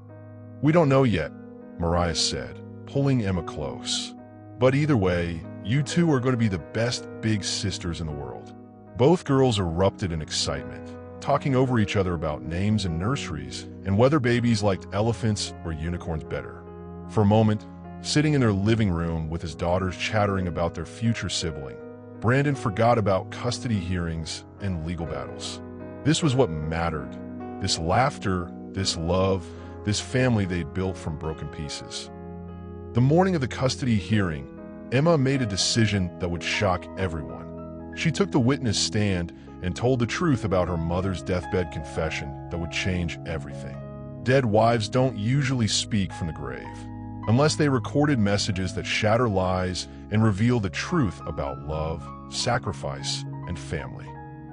We don't know yet, Mariah said, pulling Emma close. But either way, you two are going to be the best big sisters in the world. Both girls erupted in excitement, talking over each other about names and nurseries and whether babies liked elephants or unicorns better. For a moment, sitting in their living room with his daughters chattering about their future sibling, Brandon forgot about custody hearings and legal battles. This was what mattered. This laughter, this love, this family they'd built from broken pieces. The morning of the custody hearing, Emma made a decision that would shock everyone. She took the witness stand and told the truth about her mother's deathbed confession that would change everything. Dead wives don't usually speak from the grave, unless they recorded messages that shatter lies and reveal the truth about love, sacrifice, and family.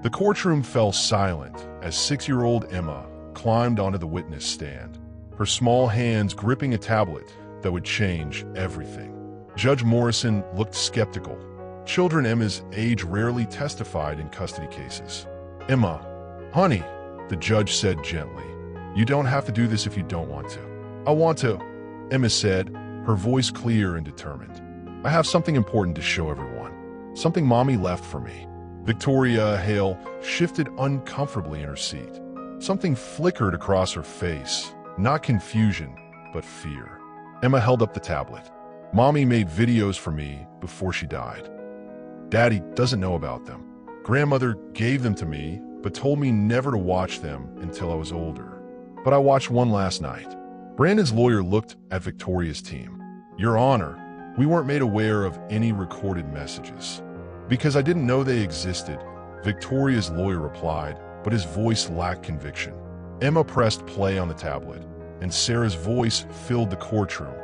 The courtroom fell silent as 6-year-old Emma climbed onto the witness stand, her small hands gripping a tablet that would change everything. Judge Morrison looked skeptical. Children Emma's age rarely testified in custody cases. Emma, honey, the judge said gently, you don't have to do this if you don't want to. I want to, Emma said, her voice clear and determined. I have something important to show everyone. Something Mommy left for me. Victoria Hale shifted uncomfortably in her seat. Something flickered across her face, not confusion, but fear. Emma held up the tablet. Mommy made videos for me before she died. Daddy doesn't know about them. Grandmother gave them to me, but told me never to watch them until I was older. But I watched one last night. Brandon's lawyer looked at Victoria's team. Your Honor, we weren't made aware of any recorded messages. Because I didn't know they existed, Victoria's lawyer replied, but his voice lacked conviction. Emma pressed play on the tablet, and Sarah's voice filled the courtroom.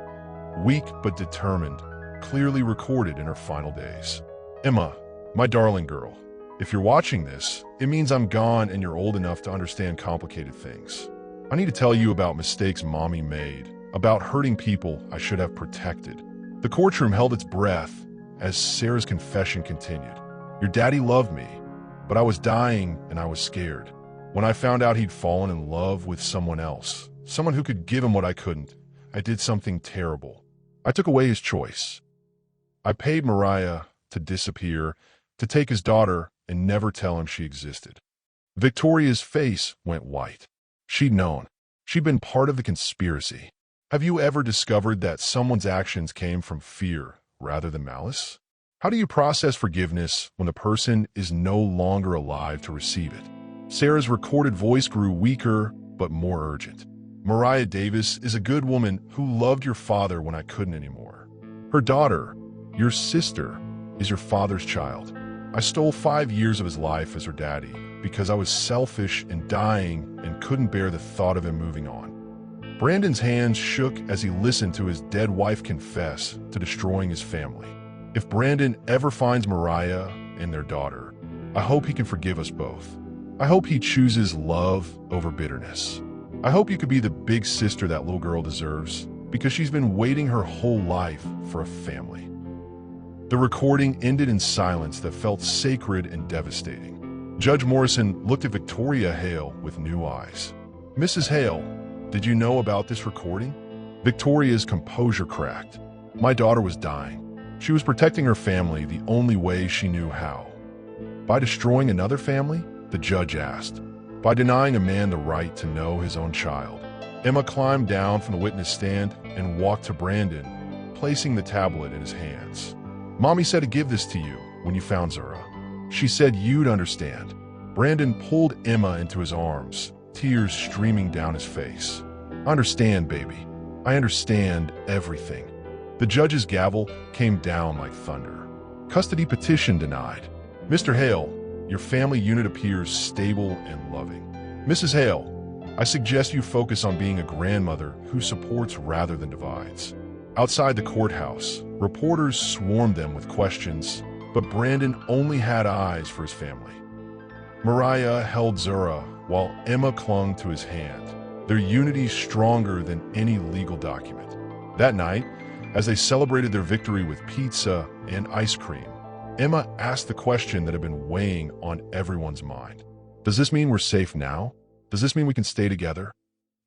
Weak but determined, clearly recorded in her final days. Emma, my darling girl, if you're watching this, it means I'm gone and you're old enough to understand complicated things. I need to tell you about mistakes Mommy made, about hurting people I should have protected. The courtroom held its breath as Sarah's confession continued. Your daddy loved me, but I was dying and I was scared. When I found out he'd fallen in love with someone else, someone who could give him what I couldn't, I did something terrible. I took away his choice. I paid Mariah to disappear, to take his daughter and never tell him she existed. Victoria's face went white. She'd known. She'd been part of the conspiracy. Have you ever discovered that someone's actions came from fear rather than malice? How do you process forgiveness when the person is no longer alive to receive it? Sarah's recorded voice grew weaker but more urgent. Mariah Davis is a good woman who loved your father when I couldn't anymore. Her daughter, your sister, is your father's child. I stole 5 years of his life as her daddy because I was selfish and dying and couldn't bear the thought of him moving on. Brandon's hands shook as he listened to his dead wife confess to destroying his family. If Brandon ever finds Mariah and their daughter, I hope he can forgive us both. I hope he chooses love over bitterness. I hope you could be the big sister that little girl deserves, because she's been waiting her whole life for a family. The recording ended in silence that felt sacred and devastating. Judge Morrison looked at Victoria Hale with new eyes. Mrs. Hale, did you know about this recording? Victoria's composure cracked. My daughter was dying. She was protecting her family the only way she knew how. By destroying another family? The judge asked. By denying a man the right to know his own child. Emma climbed down from the witness stand and walked to Brandon, placing the tablet in his hands. Mommy said to give this to you when you found Zara. She said you'd understand. Brandon pulled Emma into his arms, tears streaming down his face. I understand, baby. I understand everything. The judge's gavel came down like thunder. Custody petition denied. Mr. Hale, your family unit appears stable and loving. Mrs. Hale, I suggest you focus on being a grandmother who supports rather than divides. Outside the courthouse, reporters swarmed them with questions, but Brandon only had eyes for his family. Mariah held Zara while Emma clung to his hand, their unity stronger than any legal document. That night, as they celebrated their victory with pizza and ice cream, Emma asked the question that had been weighing on everyone's mind. Does this mean we're safe now? Does this mean we can stay together?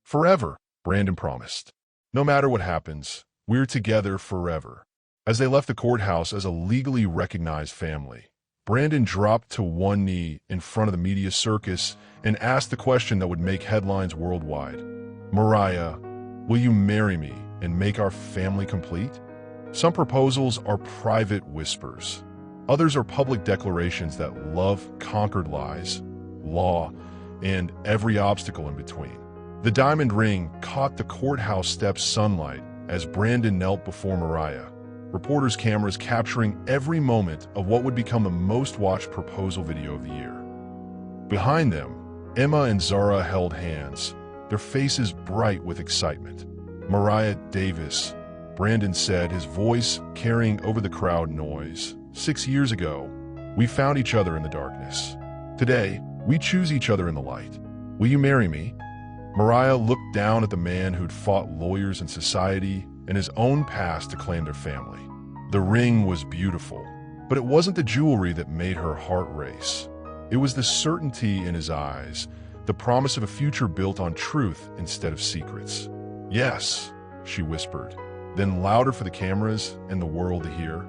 Forever, Brandon promised. No matter what happens, we're together forever. As they left the courthouse as a legally recognized family, Brandon dropped to one knee in front of the media circus and asked the question that would make headlines worldwide. Mariah, will you marry me and make our family complete? Some proposals are private whispers. Others are public declarations that love conquered lies, law, and every obstacle in between. The diamond ring caught the courthouse steps' sunlight as Brandon knelt before Mariah, reporters' cameras capturing every moment of what would become the most-watched proposal video of the year. Behind them, Emma and Zara held hands, their faces bright with excitement. Mariah Davis, Brandon said, his voice carrying over the crowd noise. 6 years ago, we found each other in the darkness. Today, we choose each other in the light. Will you marry me? Mariah looked down at the man who'd fought lawyers and society and his own past to claim their family. The ring was beautiful, but it wasn't the jewelry that made her heart race. It was the certainty in his eyes, the promise of a future built on truth instead of secrets. Yes, she whispered, then louder for the cameras and the world to hear.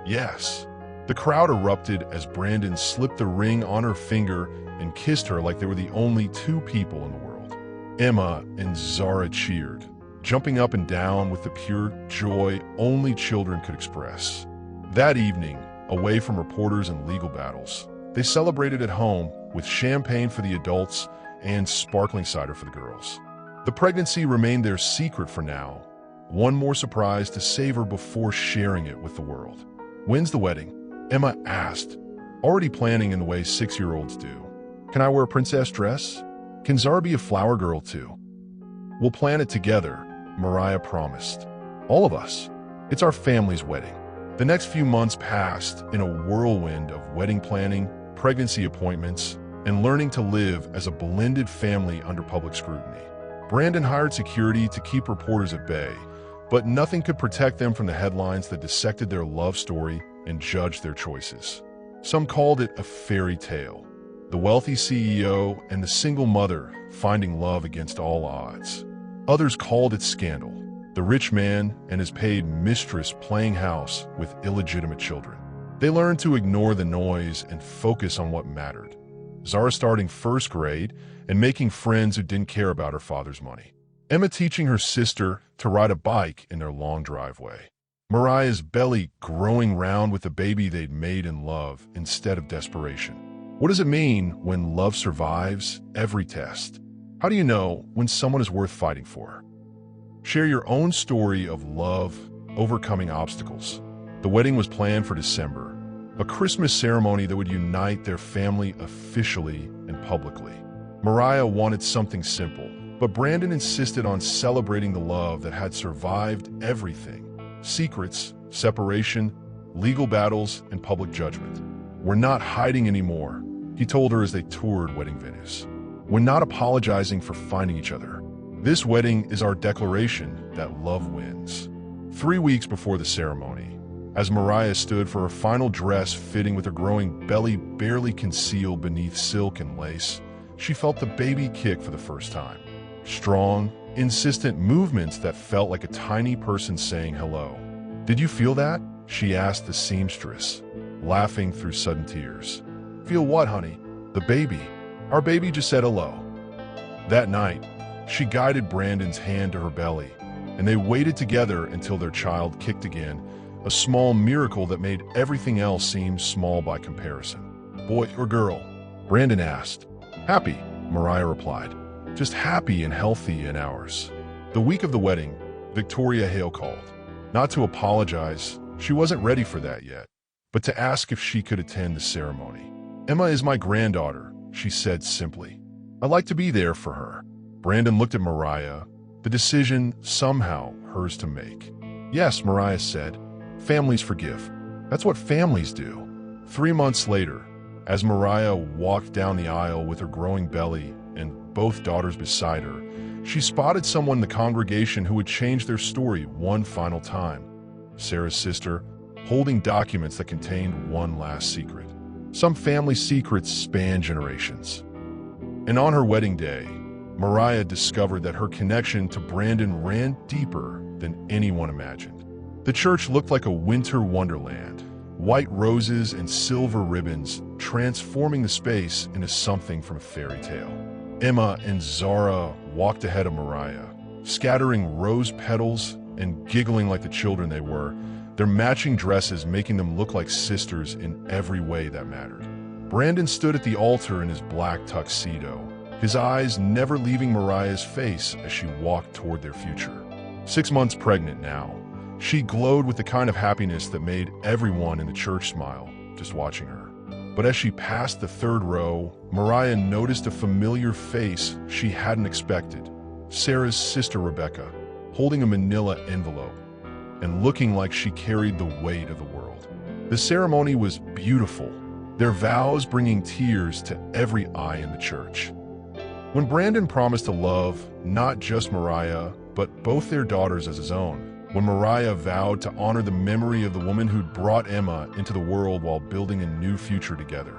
Yes. The crowd erupted as Brandon slipped the ring on her finger and kissed her like they were the only two people in the world. Emma and Zara cheered, jumping up and down with the pure joy only children could express. That evening, away from reporters and legal battles, they celebrated at home with champagne for the adults and sparkling cider for the girls. The pregnancy remained their secret for now, one more surprise to savor before sharing it with the world. When's the wedding? Emma asked, already planning in the way 6-year-olds do. Can I wear a princess dress? Can Zara be a flower girl too? We'll plan it together, Mariah promised. All of us. It's our family's wedding. The next few months passed in a whirlwind of wedding planning, pregnancy appointments, and learning to live as a blended family under public scrutiny. Brandon hired security to keep reporters at bay, but nothing could protect them from the headlines that dissected their love story and judged their choices. Some called it a fairy tale, the wealthy CEO and the single mother finding love against all odds. Others called it scandal, the rich man and his paid mistress playing house with illegitimate children. They learned to ignore the noise and focus on what mattered. Zara starting first grade and making friends who didn't care about her father's money. Emma teaching her sister to ride a bike in their long driveway. Mariah's belly growing round with the baby they'd made in love instead of desperation. What does it mean when love survives every test? How do you know when someone is worth fighting for? Share your own story of love overcoming obstacles. The wedding was planned for December, a Christmas ceremony that would unite their family officially and publicly. Mariah wanted something simple, but Brandon insisted on celebrating the love that had survived everything. Secrets, separation, legal battles, and public judgment. We're not hiding anymore, he told her as they toured wedding venues. We're not apologizing for finding each other. This wedding is our declaration that love wins. 3 weeks before the ceremony, as Mariah stood for her final dress fitting with her growing belly barely concealed beneath silk and lace, she felt the baby kick for the first time. Strong, insistent movements that felt like a tiny person saying hello. Did you feel that? She asked the seamstress, laughing through sudden tears. Feel what, honey? The baby. Our baby just said hello. That night, she guided Brandon's hand to her belly, and they waited together until their child kicked again, a small miracle that made everything else seem small by comparison. Boy or girl? Brandon asked. Happy, Mariah replied. Just happy and healthy in ours. The week of the wedding, Victoria Hale called. Not to apologize, she wasn't ready for that yet, but to ask if she could attend the ceremony. "Emma is my granddaughter," she said simply. "I'd like to be there for her." Brandon looked at Mariah, the decision somehow hers to make. "Yes," Mariah said. "Families forgive. That's what families do." 3 months later, as Mariah walked down the aisle with her growing belly and both daughters beside her, she spotted someone in the congregation who would change their story one final time. Sarah's sister, holding documents that contained one last secret. Some family secrets span generations. And on her wedding day, Mariah discovered that her connection to Brandon ran deeper than anyone imagined. The church looked like a winter wonderland, white roses and silver ribbons transforming the space into something from a fairy tale. Emma and Zara walked ahead of Mariah, scattering rose petals and giggling like the children they were, their matching dresses making them look like sisters in every way that mattered. Brandon stood at the altar in his black tuxedo, his eyes never leaving Mariah's face as she walked toward their future. 6 months pregnant now, she glowed with the kind of happiness that made everyone in the church smile just watching her. But as she passed the third row, Mariah noticed a familiar face she hadn't expected. Sarah's sister Rebecca, holding a manila envelope and looking like she carried the weight of the world. The ceremony was beautiful, their vows bringing tears to every eye in the church. When Brandon promised to love not just Mariah, but both their daughters as his own, when Mariah vowed to honor the memory of the woman who'd brought Emma into the world while building a new future together,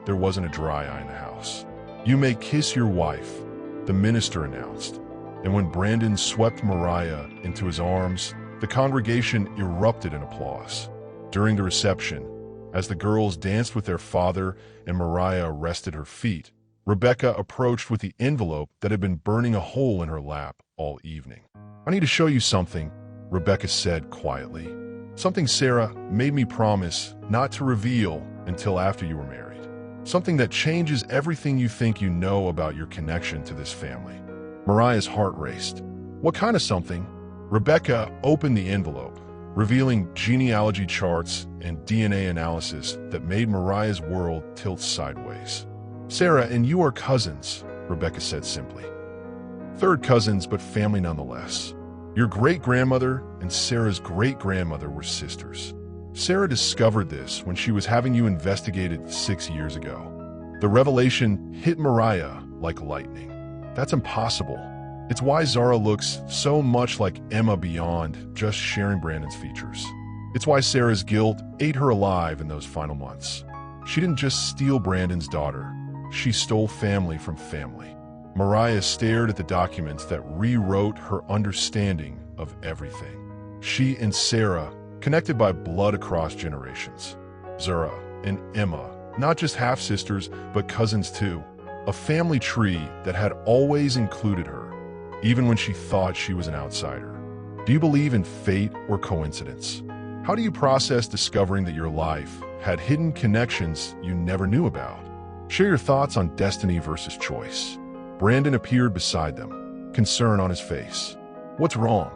there wasn't a dry eye in the house. "You may kiss your wife," the minister announced. And when Brandon swept Mariah into his arms, the congregation erupted in applause. During the reception, as the girls danced with their father and Mariah rested her feet, Rebecca approached with the envelope that had been burning a hole in her lap all evening. "I need to show you something," Rebecca said quietly. "Something Sarah made me promise not to reveal until after you were married. Something that changes everything you think you know about your connection to this family." Mariah's heart raced. "What kind of something?" Rebecca opened the envelope, revealing genealogy charts and DNA analysis that made Mariah's world tilt sideways. "Sarah and you are cousins," Rebecca said simply. "Third cousins, but family nonetheless. Your great-grandmother and Sarah's great-grandmother were sisters. Sarah discovered this when she was having you investigated 6 years ago." The revelation hit Mariah like lightning. "That's impossible. It's why Zara looks so much like Emma beyond just sharing Brandon's features. It's why Sarah's guilt ate her alive in those final months. She didn't just steal Brandon's daughter. She stole family from family." Mariah stared at the documents that rewrote her understanding of everything. She and Sarah, connected by blood across generations. Zara and Emma, not just half-sisters, but cousins too. A family tree that had always included her, even when she thought she was an outsider. Do you believe in fate or coincidence? How do you process discovering that your life had hidden connections you never knew about? Share your thoughts on destiny versus choice. Brandon appeared beside them, concern on his face. "What's wrong?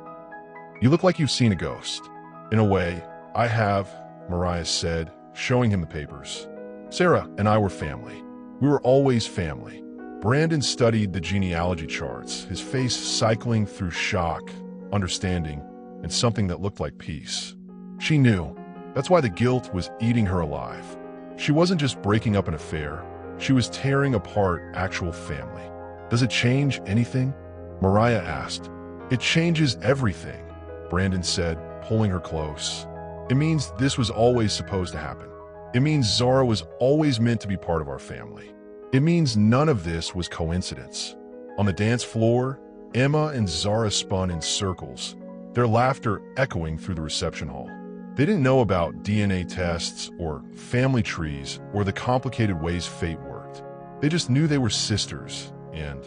You look like you've seen a ghost." "In a way, I have," Mariah said, showing him the papers. "Sarah and I were family. We were always family." Brandon studied the genealogy charts, his face cycling through shock, understanding, and something that looked like peace. She knew. That's why the guilt was eating her alive. She wasn't just breaking up an affair. She was tearing apart actual family. "Does it change anything?" Mariah asked. "It changes everything," Brandon said, pulling her close. "It means this was always supposed to happen. It means Zara was always meant to be part of our family. It means none of this was coincidence." On the dance floor, Emma and Zara spun in circles, their laughter echoing through the reception hall. They didn't know about DNA tests or family trees or the complicated ways fate worked. They just knew they were sisters, and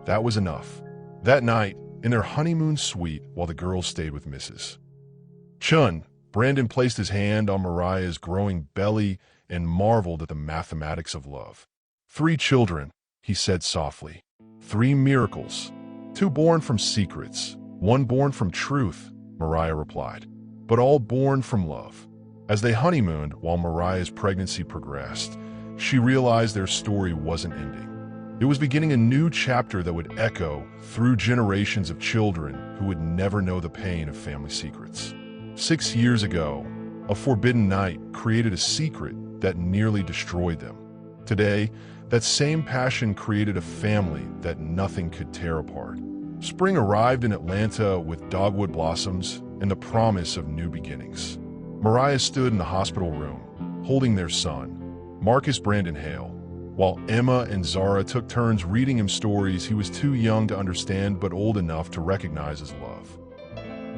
that was enough. That night, in their honeymoon suite while the girls stayed with Mrs. Chun, Brandon placed his hand on Mariah's growing belly and marveled at the mathematics of love. 3 children, he said softly. 3 miracles. 2 born from secrets, 1 born from truth, Mariah replied. but all born from love. As they honeymooned while Mariah's pregnancy progressed, she realized their story wasn't ending. It was beginning a new chapter that would echo through generations of children who would never know the pain of family secrets. 6 years ago, a forbidden night created a secret that nearly destroyed them. Today, that same passion created a family that nothing could tear apart. Spring arrived in Atlanta with dogwood blossoms and the promise of new beginnings. Mariah stood in the hospital room, holding their son, Marcus Brandon Hale, while Emma and Zara took turns reading him stories he was too young to understand but old enough to recognize as love.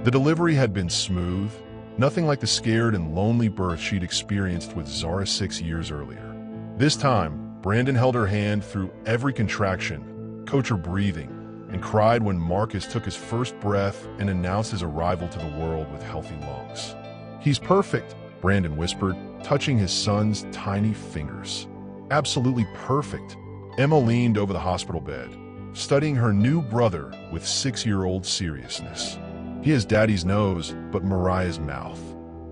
The delivery had been smooth, nothing like the scared and lonely birth she'd experienced with Zara 6 years earlier. This time, Brandon held her hand through every contraction, coached her breathing, and cried when Marcus took his first breath and announced his arrival to the world with healthy lungs. "He's perfect," Brandon whispered, touching his son's tiny fingers. "Absolutely perfect." Emma leaned over the hospital bed, studying her new brother with 6-year-old seriousness. "He has Daddy's nose, but Mariah's mouth.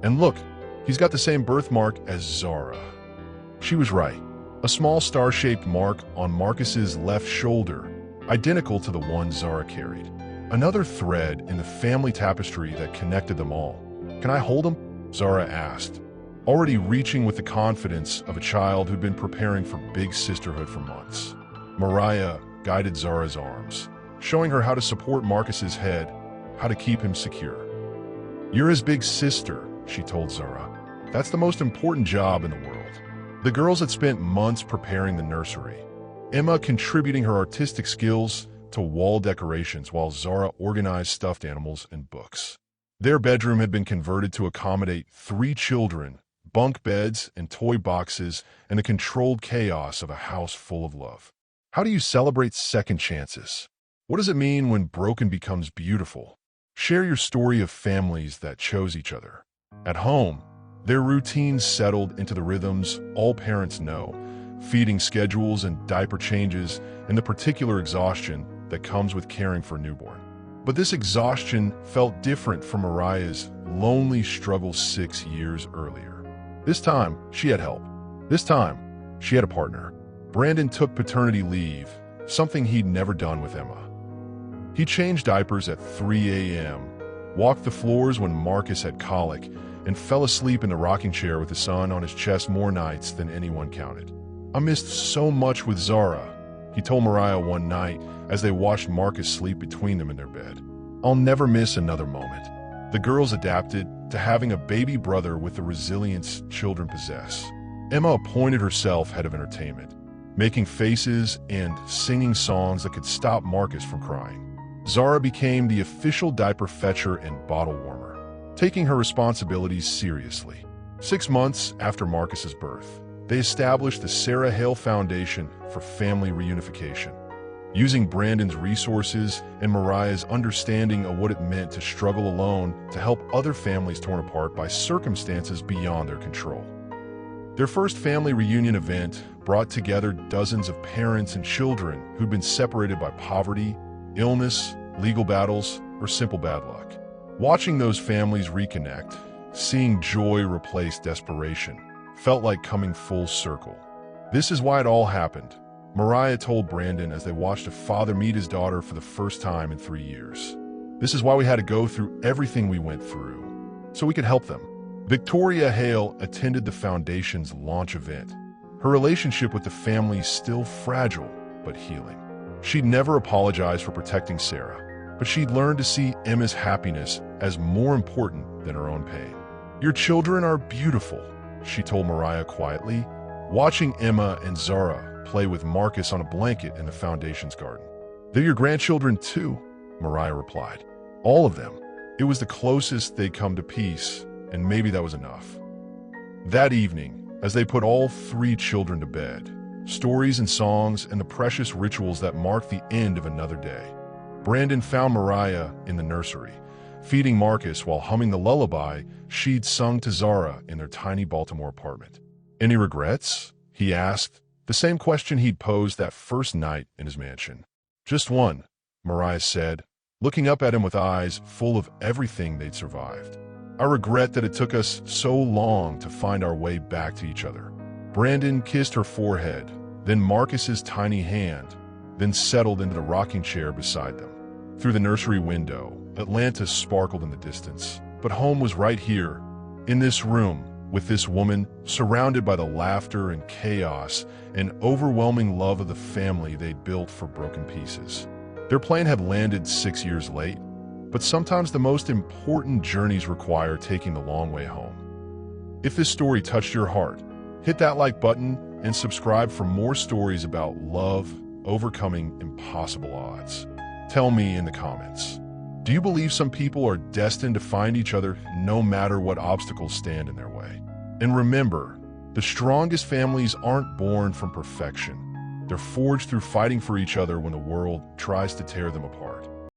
And look, he's got the same birthmark as Zara." She was right. A small star-shaped mark on Marcus's left shoulder, identical to the one Zara carried. Another thread in the family tapestry that connected them all. "Can I hold him?" Zara asked, already reaching with the confidence of a child who'd been preparing for big sisterhood for months. Mariah guided Zara's arms, showing her how to support Marcus's head, how to keep him secure. "You're his big sister," she told Zara. "That's the most important job in the world." The girls had spent months preparing the nursery, Emma contributing her artistic skills to wall decorations while Zara organized stuffed animals and books. Their bedroom had been converted to accommodate 3 children, bunk beds and toy boxes, and the controlled chaos of a house full of love. How do you celebrate second chances? What does it mean when broken becomes beautiful? Share your story of families that chose each other. At home, their routines settled into the rhythms all parents know, feeding schedules and diaper changes, and the particular exhaustion that comes with caring for a newborn. But this exhaustion felt different from Mariah's lonely struggle 6 years earlier. This time, she had help. This time, she had a partner. Brandon took paternity leave, something he'd never done with Emma. He changed diapers at 3 a.m., walked the floors when Marcus had colic, and fell asleep in the rocking chair with the son on his chest more nights than anyone counted. "I missed so much with Zara," he told Mariah one night as they watched Marcus sleep between them in their bed. "I'll never miss another moment." The girls adapted to having a baby brother with the resilience children possess. Emma appointed herself head of entertainment, making faces and singing songs that could stop Marcus from crying. Zara became the official diaper fetcher and bottle warmer, taking her responsibilities seriously. 6 months after Marcus's birth, they established the Sarah Hale Foundation for Family Reunification, using Brandon's resources and Mariah's understanding of what it meant to struggle alone to help other families torn apart by circumstances beyond their control. Their first family reunion event brought together dozens of parents and children who'd been separated by poverty, illness, legal battles, or simple bad luck. Watching those families reconnect, seeing joy replace desperation, felt like coming full circle. "This is why it all happened," Mariah told Brandon as they watched a father meet his daughter for the first time in 3 years. "This is why we had to go through everything we went through, so we could help them." Victoria Hale attended the foundation's launch event, her relationship with the family still fragile but healing. She'd never apologized for protecting Sarah, but she'd learned to see Emma's happiness as more important than her own pain. "Your children are beautiful," she told Mariah quietly, watching Emma and Zara play with Marcus on a blanket in the foundation's garden. "They're your grandchildren too," Mariah replied. "All of them." It was the closest they'd come to peace, and maybe that was enough. That evening, as they put all 3 children to bed, stories and songs and the precious rituals that marked the end of another day, Brandon found Mariah in the nursery, feeding Marcus while humming the lullaby she'd sung to Zara in their tiny Baltimore apartment. "Any regrets?" he asked, the same question he'd posed that first night in his mansion. "Just one," Mariah said, looking up at him with eyes full of everything they'd survived. I regret that it took us so long to find our way back to each other. Brandon kissed her forehead, then Marcus's tiny hand, then settled into the rocking chair beside them. Through the nursery window, Atlanta sparkled in the distance. But home was right here, in this room, with this woman, surrounded by the laughter and chaos and overwhelming love of the family they'd built for broken pieces. Their plane had landed 6 years late, but sometimes the most important journeys require taking the long way home. If this story touched your heart, hit that like button and subscribe for more stories about love overcoming impossible odds. Tell me in the comments, do you believe some people are destined to find each other no matter what obstacles stand in their way? And remember, the strongest families aren't born from perfection. They're forged through fighting for each other when the world tries to tear them apart.